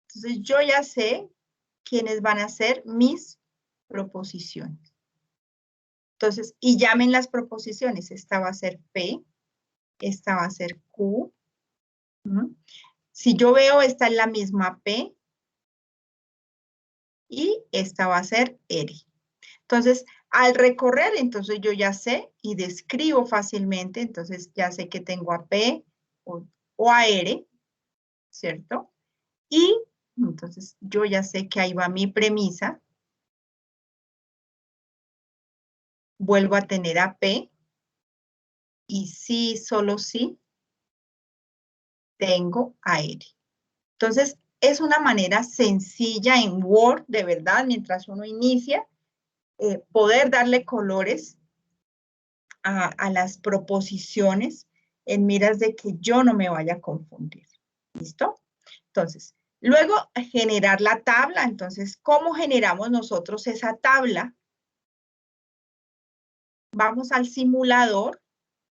Entonces, yo ya sé quiénes van a ser mis proposiciones. Entonces, y llamen las proposiciones. Esta va a ser P, esta va a ser Q. Si yo veo, esta es la misma P y esta va a ser R. Entonces, al recorrer, entonces yo ya sé y describo fácilmente, entonces ya sé que tengo a P o a R, ¿cierto? Y entonces yo ya sé que ahí va mi premisa. Vuelvo a tener a P y sí, solo sí, tengo a R. Entonces, es una manera sencilla en Word, de verdad, mientras uno inicia, poder darle colores a las proposiciones en miras de que yo no me vaya a confundir. ¿Listo? Entonces, luego generar la tabla. Entonces, ¿cómo generamos nosotros esa tabla? Vamos al simulador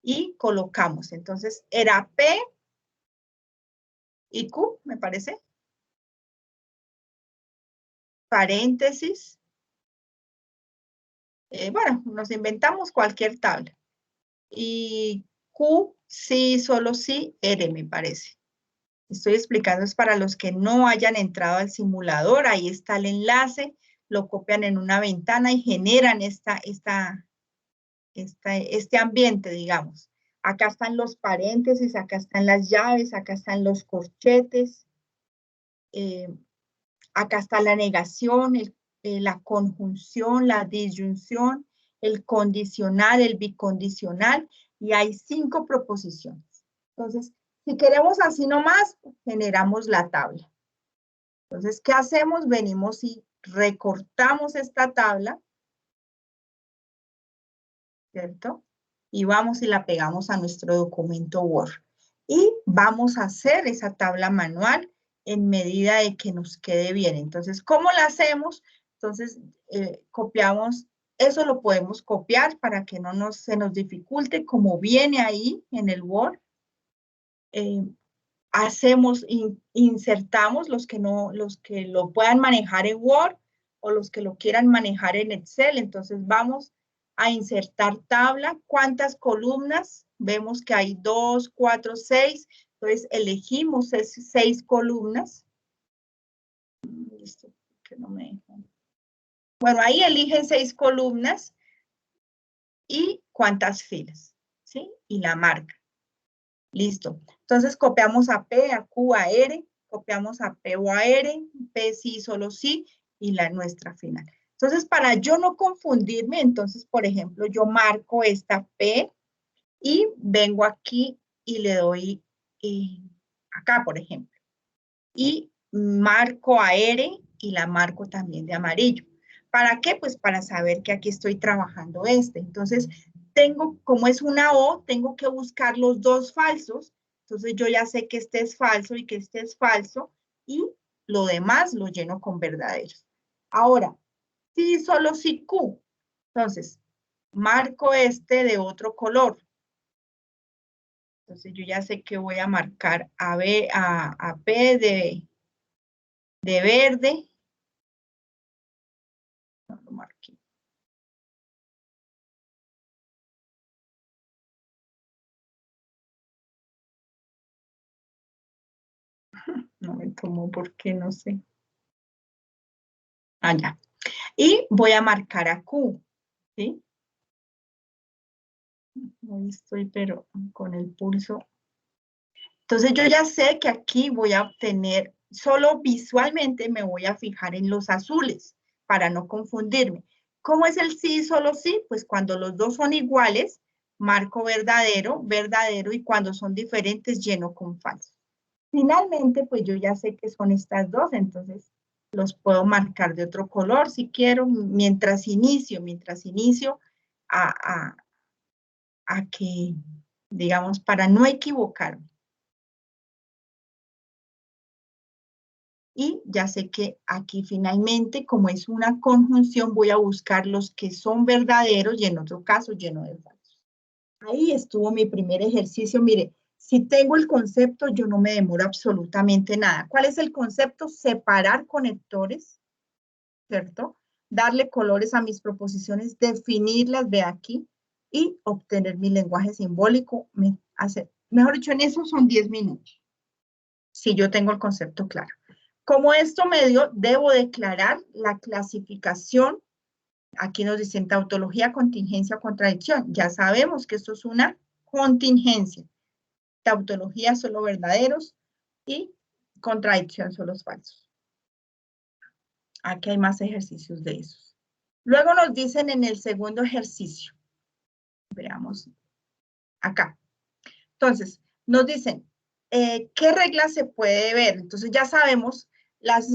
y colocamos. Entonces, era P y Q, me parece. Paréntesis. Bueno, nos inventamos cualquier tabla. Y Q, sí, solo sí, R, me parece. Estoy explicando es para los que no hayan entrado al simulador. Ahí está el enlace, lo copian en una ventana y generan este ambiente, digamos. Acá están los paréntesis, acá están las llaves, acá están los corchetes, acá está la negación, la conjunción, la disyunción, el condicional, el bicondicional, y hay 5 proposiciones. Entonces, si queremos así nomás, generamos la tabla. Entonces, ¿qué hacemos? Venimos y recortamos esta tabla, ¿cierto? Y vamos y la pegamos a nuestro documento Word. Y vamos a hacer esa tabla manual en medida de que nos quede bien. Entonces, ¿cómo la hacemos? Entonces, copiamos, eso lo podemos copiar para que no se nos dificulte, como viene ahí en el Word. Insertamos los que lo puedan manejar en Word o los que lo quieran manejar en Excel. Entonces vamos a insertar tabla. ¿Cuántas columnas? Vemos que hay 2, 4, 6. Entonces elegimos 6 columnas. Listo. porque no me dejan. Bueno, ahí eligen 6 columnas y cuántas filas, ¿sí? Y la marca. Listo. Entonces copiamos a P, a Q, a R, copiamos a P o a R, P sí, solo sí, y la nuestra final. Entonces, para yo no confundirme, entonces, por ejemplo, yo marco esta P y vengo aquí y le doy acá, por ejemplo. Y marco a R y la marco también de amarillo. ¿Para qué? Pues para saber que aquí estoy trabajando este. Entonces, tengo, como es una O, tengo que buscar los dos falsos. Entonces, yo ya sé que este es falso y que este es falso. Y lo demás lo lleno con verdaderos. Ahora, sí, solo sí Q. Entonces, marco este de otro color. Entonces, yo ya sé que voy a marcar a P de verde. No lo marqué. No me tomó porque no sé. Allá. Y voy a marcar a Q. ¿Sí? Ahí estoy, pero con el pulso. Entonces yo ya sé que aquí voy a obtener, solo visualmente me voy a fijar en los azules para no confundirme. ¿Cómo es el sí, solo sí? Pues cuando los dos son iguales, marco verdadero, verdadero, y cuando son diferentes, lleno con falso. Finalmente, pues yo ya sé que son estas dos, entonces los puedo marcar de otro color si quiero, mientras inicio a que, digamos, para no equivocarme. Y ya sé que aquí finalmente, como es una conjunción, voy a buscar los que son verdaderos y en otro caso lleno de falsos. Ahí estuvo mi primer ejercicio. Mire, si tengo el concepto, yo no me demoro absolutamente nada. ¿Cuál es el concepto? Separar conectores, ¿cierto? Darle colores a mis proposiciones, definirlas, ve aquí, y obtener mi lenguaje simbólico. Mejor dicho, en eso son 10 minutos, si yo tengo el concepto claro. Como esto me dio, debo declarar la clasificación. Aquí nos dicen tautología, contingencia, contradicción. Ya sabemos que esto es una contingencia. Tautología son los verdaderos y contradicción son los falsos. Aquí hay más ejercicios de esos. Luego nos dicen en el segundo ejercicio. Veamos acá. Entonces, nos dicen, ¿qué reglas se puede ver? Entonces ya sabemos, las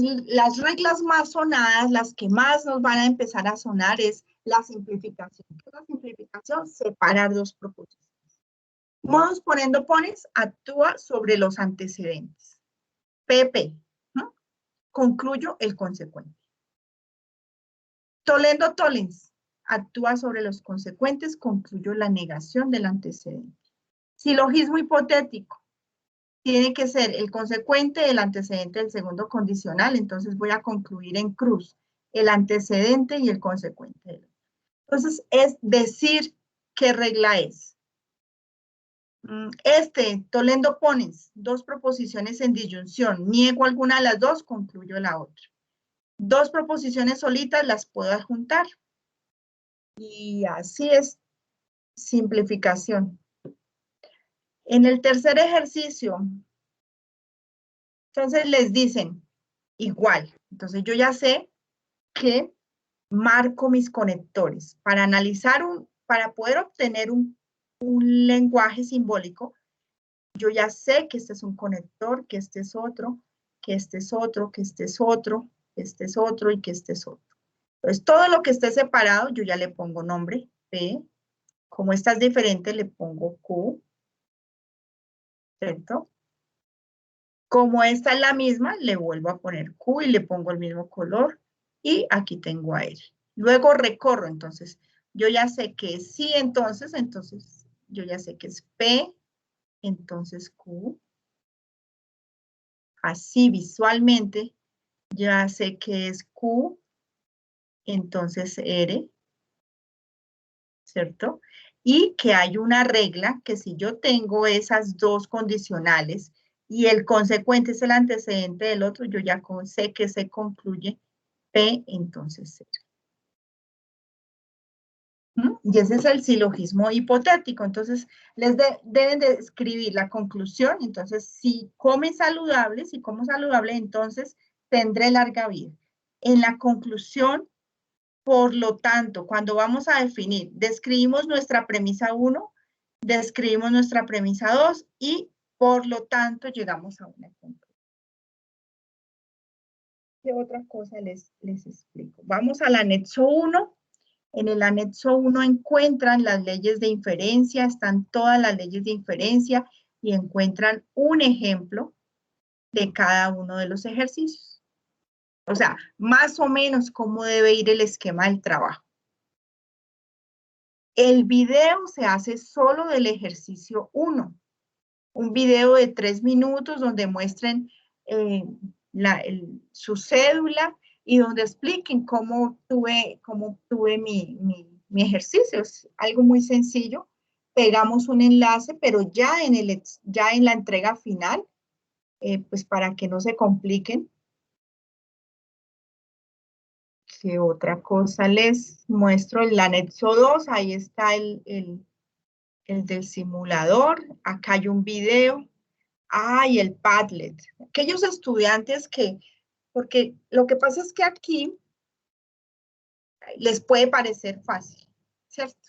reglas más sonadas, las que más nos van a empezar a sonar es la simplificación. ¿Qué es la simplificación? Separar dos proposiciones. Modus ponendo pones, actúa sobre los antecedentes. PP, ¿no? Concluyo el consecuente. Tolendo tolens, actúa sobre los consecuentes, concluyo la negación del antecedente. Silogismo hipotético, tiene que ser el consecuente, el antecedente del segundo condicional, entonces voy a concluir en cruz, el antecedente y el consecuente. Entonces, es decir qué regla es. Tolendo pones, dos proposiciones en disyunción, niego alguna de las dos, concluyo la otra. Dos proposiciones solitas las puedo adjuntar. Y así es simplificación. En el tercer ejercicio, entonces les dicen igual. Entonces yo ya sé que marco mis conectores. Para analizar para poder obtener un lenguaje simbólico, yo ya sé que este es un conector, que este es otro, que este es otro, que este es otro, que este es otro y que este es otro. Entonces todo lo que esté separado, yo ya le pongo nombre, P. Como esta es diferente, le pongo Q, ¿cierto? Como esta es la misma, le vuelvo a poner Q y le pongo el mismo color. Y aquí tengo a él. Luego recorro, entonces, yo ya sé que es sí, entonces, yo ya sé que es P, entonces Q. Así visualmente, ya sé que es Q, entonces R, ¿cierto? Y que hay una regla que si yo tengo esas dos condicionales y el consecuente es el antecedente del otro, yo ya sé que se concluye P entonces 0. Y ese es el silogismo hipotético. Entonces, deben de escribir la conclusión. Entonces, si como saludable, entonces tendré larga vida. En la conclusión, por lo tanto, cuando vamos a definir, describimos nuestra premisa 1, describimos nuestra premisa 2 y, por lo tanto, llegamos a una conclusión. ¿Qué otra cosa les explico? Vamos al anexo 1. En el anexo 1 encuentran las leyes de inferencia, están todas las leyes de inferencia y encuentran un ejemplo de cada uno de los ejercicios. O sea, más o menos cómo debe ir el esquema del trabajo. El video se hace solo del ejercicio 1. Un video de 3 minutos donde muestren su cédula y donde expliquen cómo tuve mi ejercicio. Es algo muy sencillo. Pegamos un enlace, pero ya en la entrega final, pues para que no se compliquen. ¿Qué otra cosa les muestro? El anexo 2, ahí está el del simulador. Acá hay un video. Y el Padlet. Aquellos estudiantes porque lo que pasa es que aquí les puede parecer fácil, ¿cierto?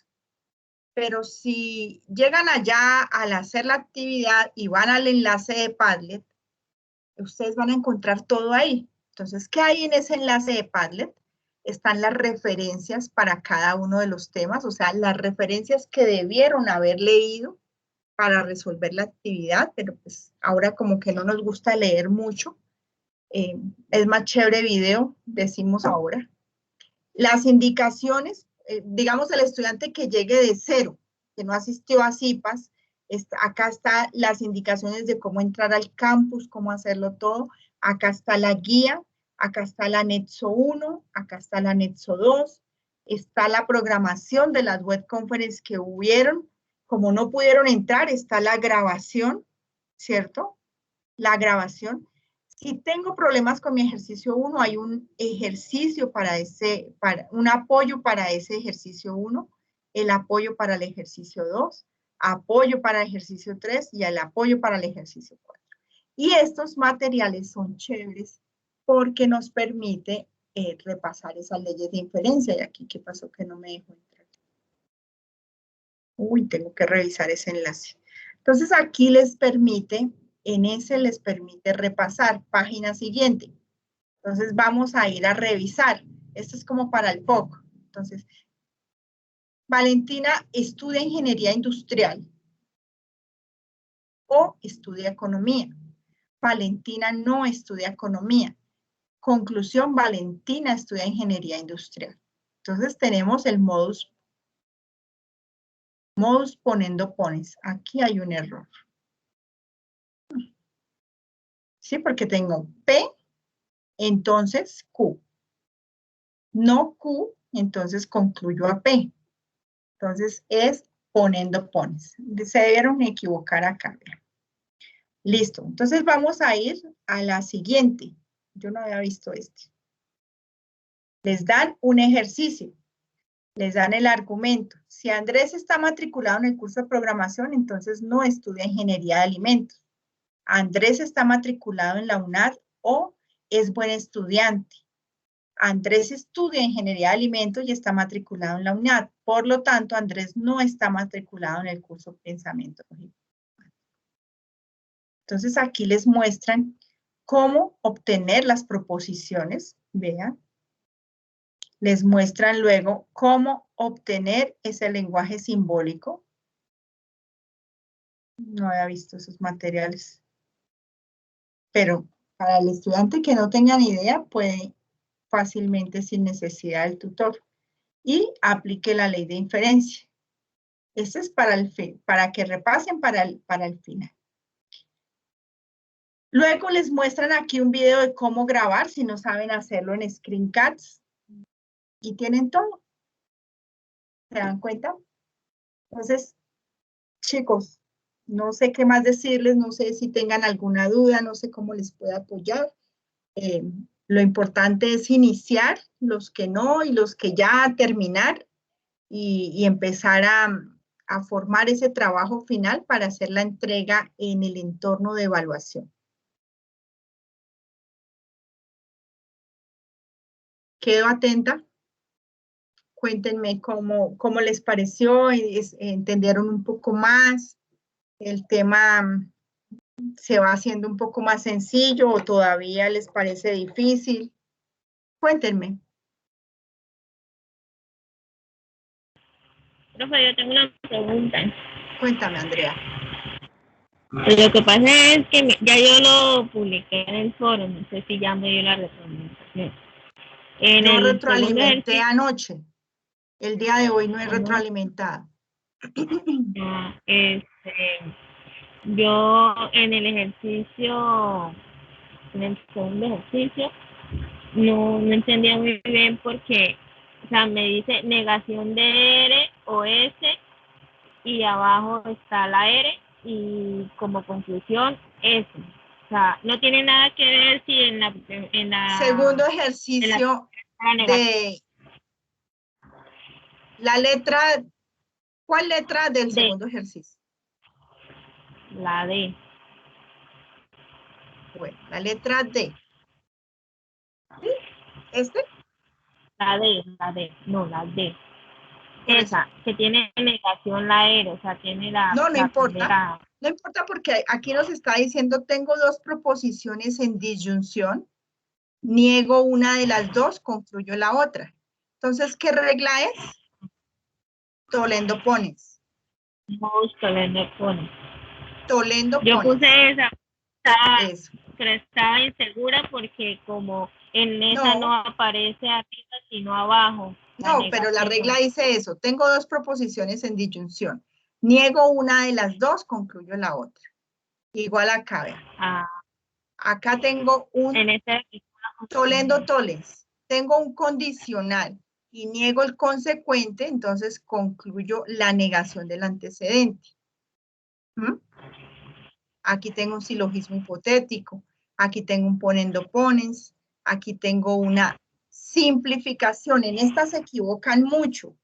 Pero si llegan allá al hacer la actividad y van al enlace de Padlet, ustedes van a encontrar todo ahí. Entonces, ¿qué hay en ese enlace de Padlet? Están las referencias para cada uno de los temas, o sea, las referencias que debieron haber leído para resolver la actividad, pero pues ahora como que no nos gusta leer mucho. Es más chévere video, decimos ahora. Las indicaciones, digamos el estudiante que llegue de cero, que no asistió a CIPAS, acá están las indicaciones de cómo entrar al campus, cómo hacerlo todo. Acá está la guía, acá está el anexo 1, acá está el anexo 2, está la programación de las web conferences que hubieron. Como no pudieron entrar, está la grabación, ¿cierto? La grabación. Si tengo problemas con mi ejercicio 1, hay un ejercicio un apoyo para ese ejercicio 1, el apoyo para el ejercicio 2, apoyo para el ejercicio 3 y el apoyo para el ejercicio 4. Y estos materiales son chéveres porque nos permite repasar esas leyes de inferencia. Y aquí, ¿qué pasó? Que no me dejó entrar. Tengo que revisar ese enlace. Entonces, aquí en ese les permite repasar. Página siguiente. Entonces, vamos a ir a revisar. Esto es como para el POC. Entonces, Valentina estudia ingeniería industrial o estudia economía. Valentina no estudia economía. Conclusión, Valentina estudia ingeniería industrial. Entonces, tenemos el modus ponendo pones. Aquí hay un error. ¿Sí? Porque tengo P, entonces Q. No Q, entonces concluyo a P. Entonces es poniendo pones. Se debieron equivocar acá. Listo. Entonces vamos a ir a la siguiente. Yo no había visto este. Les dan un ejercicio. Les dan el argumento. Si Andrés está matriculado en el curso de programación, entonces no estudia ingeniería de alimentos. Andrés está matriculado en la UNAD o es buen estudiante. Andrés estudia ingeniería de alimentos y está matriculado en la UNAD. Por lo tanto, Andrés no está matriculado en el curso Pensamiento Lógico. Entonces, aquí les muestran cómo obtener las proposiciones. Vean. Les muestran luego cómo obtener ese lenguaje simbólico. No había visto esos materiales. Pero para el estudiante que no tenga ni idea, puede fácilmente sin necesidad del tutor. Y aplique la ley de inferencia. Este es para que repasen para el final. Luego les muestran aquí un video de cómo grabar, si no saben hacerlo en Screencast. Y tienen todo. ¿Se dan cuenta? Entonces, chicos, no sé qué más decirles, no sé si tengan alguna duda, no sé cómo les puedo apoyar. Lo importante es iniciar, los que no y los que ya terminar y empezar a formar ese trabajo final para hacer la entrega en el entorno de evaluación. Quedo atenta. Cuéntenme cómo les pareció, entendieron un poco más, el tema se va haciendo un poco más sencillo o todavía les parece difícil. Cuéntenme. Profe, yo tengo una pregunta. Cuéntame, Andrea. Lo que pasa es que ya yo lo publiqué en el foro, no sé si ya me dio la retroalimentación. Yo retroalimenté anoche. El día de hoy no he ¿Cómo? retroalimentado. Yo en el ejercicio, en el segundo ejercicio, no entendía muy bien porque, o sea, me dice negación de R o S y abajo está la R y como conclusión S. O sea, no tiene nada que ver si en la segundo ejercicio de la letra, ¿cuál letra del segundo ejercicio? La D. Bueno, la letra D. ¿Sí? ¿Este? La D, no, la D. Por esa, eso. que tiene negación la R, o sea, tiene la... No importa. Primera... No importa porque aquí nos está diciendo, tengo dos proposiciones en disyunción, niego una de las dos, concluyo la otra. Entonces, ¿qué regla es? Tolendo pones. Tolendo pones. Tolendo Yo pones. puse esa, Eso. pero estaba insegura porque como en esa no aparece arriba sino abajo. No, pero la regla dice eso. Tengo dos proposiciones en disyunción. Niego una de las dos, concluyo la otra. Igual acá, vean. Acá tengo un tolendo toles. Tengo un condicional y niego el consecuente, entonces concluyo la negación del antecedente. Aquí tengo un silogismo hipotético. Aquí tengo un ponendo ponens. Aquí tengo una simplificación. En esta se equivocan mucho.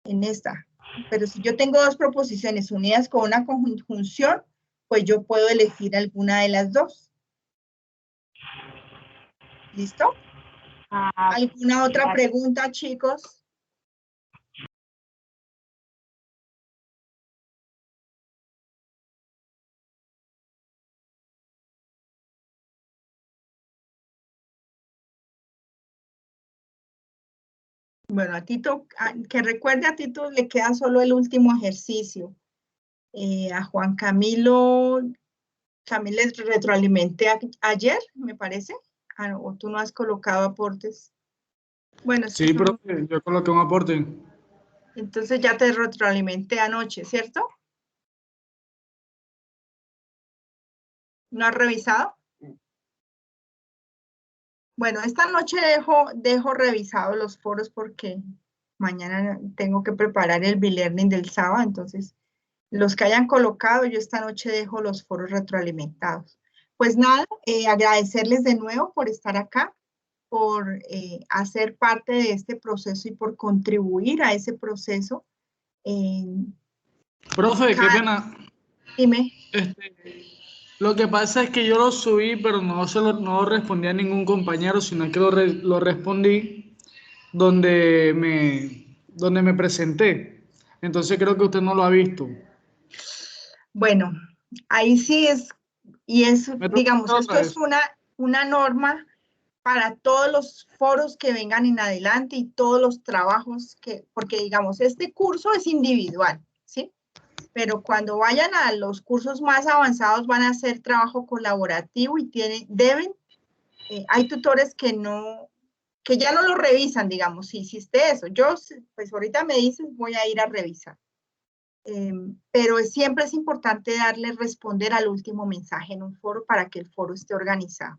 En esta. Pero si yo tengo dos proposiciones unidas con una conjunción, pues yo puedo elegir alguna de las dos. ¿Listo? ¿Alguna otra pregunta, chicos? Bueno, a Tito, que recuerde, a Tito le queda solo el último ejercicio. A Juan Camilo, también les retroalimenté ayer, me parece. O tú no has colocado aportes. Bueno, sí, pero yo coloqué un aporte. Entonces ya te retroalimenté anoche, ¿cierto? ¿No has revisado? Bueno, esta noche dejo revisados los foros porque mañana tengo que preparar el B-Learning del sábado, entonces los que hayan colocado, yo esta noche dejo los foros retroalimentados. Pues nada, agradecerles de nuevo por estar acá, por hacer parte de este proceso y por contribuir a ese proceso. Profe, qué pena. Dime. Lo que pasa es que yo lo subí, pero no respondí a ningún compañero, sino que lo respondí donde me presenté. Entonces creo que usted no lo ha visto. Bueno, ahí sí es, y es, digamos, esto es una norma para todos los foros que vengan en adelante y todos los trabajos porque digamos, este curso es individual, ¿sí? Pero cuando vayan a los cursos más avanzados van a hacer trabajo colaborativo y hay tutores que ya no lo revisan, digamos, si hiciste eso. Yo, pues ahorita me dices, voy a ir a revisar. Pero siempre es importante responder al último mensaje en un foro para que el foro esté organizado.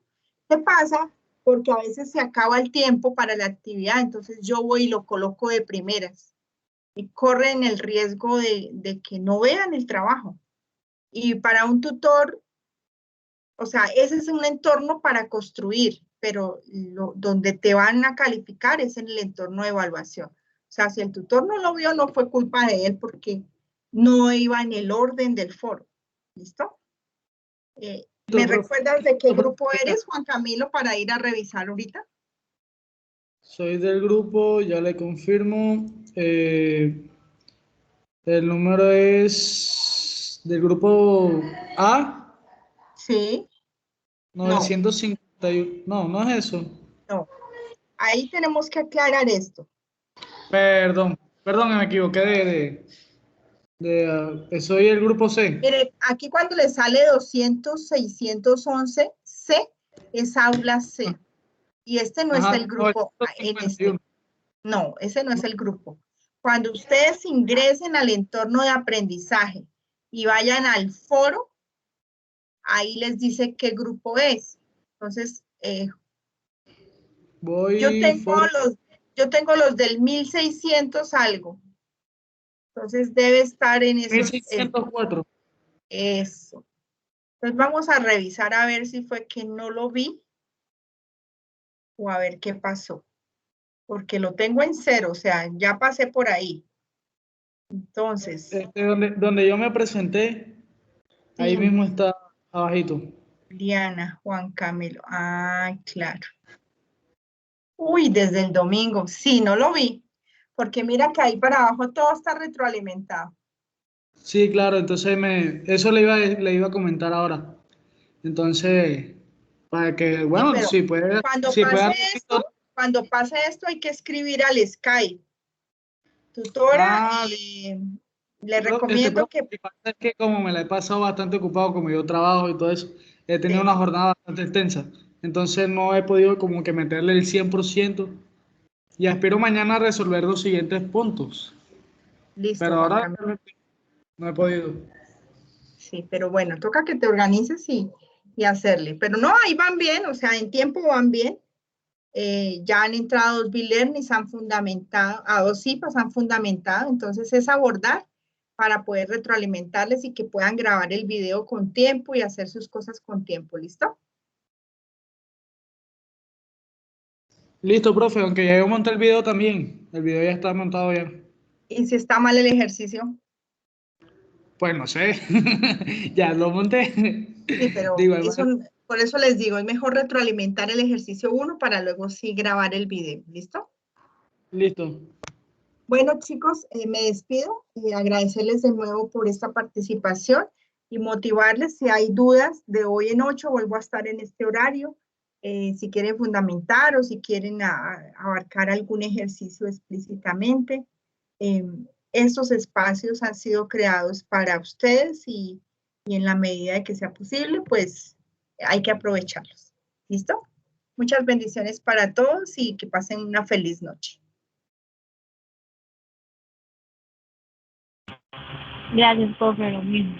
¿Qué pasa? Porque a veces se acaba el tiempo para la actividad, entonces yo voy y lo coloco de primeras y corren el riesgo de que no vean el trabajo. Y para un tutor, o sea, ese es un entorno para construir, pero donde te van a calificar es en el entorno de evaluación. O sea, si el tutor no lo vio, no fue culpa de él porque no iba en el orden del foro. ¿Listo? ¿Me recuerdas de qué grupo eres, Juan Camilo, para ir a revisar ahorita? Soy del grupo, ya le confirmo. El número es del grupo A, Sí. 951. No, no es eso. No. Ahí tenemos que aclarar esto. Perdón, me equivoqué soy el grupo C. Mire, aquí cuando le sale 200, 611, C, es aula C. Y este no es el grupo. No, ese no es el grupo. Cuando ustedes ingresen al entorno de aprendizaje y vayan al foro, ahí les dice qué grupo es. Entonces, yo tengo los del 1600 algo. Entonces debe estar en esos. 1604. Eso. Entonces vamos a revisar a ver si fue que no lo vi o a ver qué pasó. Porque lo tengo en 0, o sea, ya pasé por ahí. Entonces. Donde yo me presenté, sí. Ahí mismo está abajito. Diana, Juan Camilo. Ay, claro. Uy, desde el domingo. Sí, no lo vi. Porque mira que ahí para abajo todo está retroalimentado. Sí, claro, entonces eso le iba a comentar ahora. Entonces, para que, bueno, sí, si puede. Cuando pase esto hay que escribir al Skype. Tutora, le recomiendo que... Es que como me la he pasado bastante ocupado, como yo trabajo y todo eso, he tenido una jornada bastante extensa. Entonces no he podido como que meterle el 100% y espero mañana resolver los siguientes puntos. Listo, pero ahora no he podido. Sí, pero bueno, toca que te organices y hacerle. Pero no, ahí van bien, o sea, en tiempo van bien. Ya han entrado 2 B-Learning, han fundamentado, a 2 CIPAs han fundamentado, entonces es abordar para poder retroalimentarles y que puedan grabar el video con tiempo y hacer sus cosas con tiempo, ¿listo? Listo, profe, aunque ya yo monté el video también, el video ya está montado ya. ¿Y si está mal el ejercicio? Pues no sé, ya lo monté. Sí, pero por eso les digo, es mejor retroalimentar el ejercicio 1 para luego sí grabar el video, ¿listo? Listo. Bueno, chicos, me despido, agradecerles de nuevo por esta participación y motivarles si hay dudas de hoy en 8, vuelvo a estar en este horario, si quieren fundamentar o si quieren abarcar algún ejercicio explícitamente. Estos espacios han sido creados para ustedes y en la medida de que sea posible, pues hay que aprovecharlos. ¿Listo? Muchas bendiciones para todos y que pasen una feliz noche. Gracias, profe, lo mismo.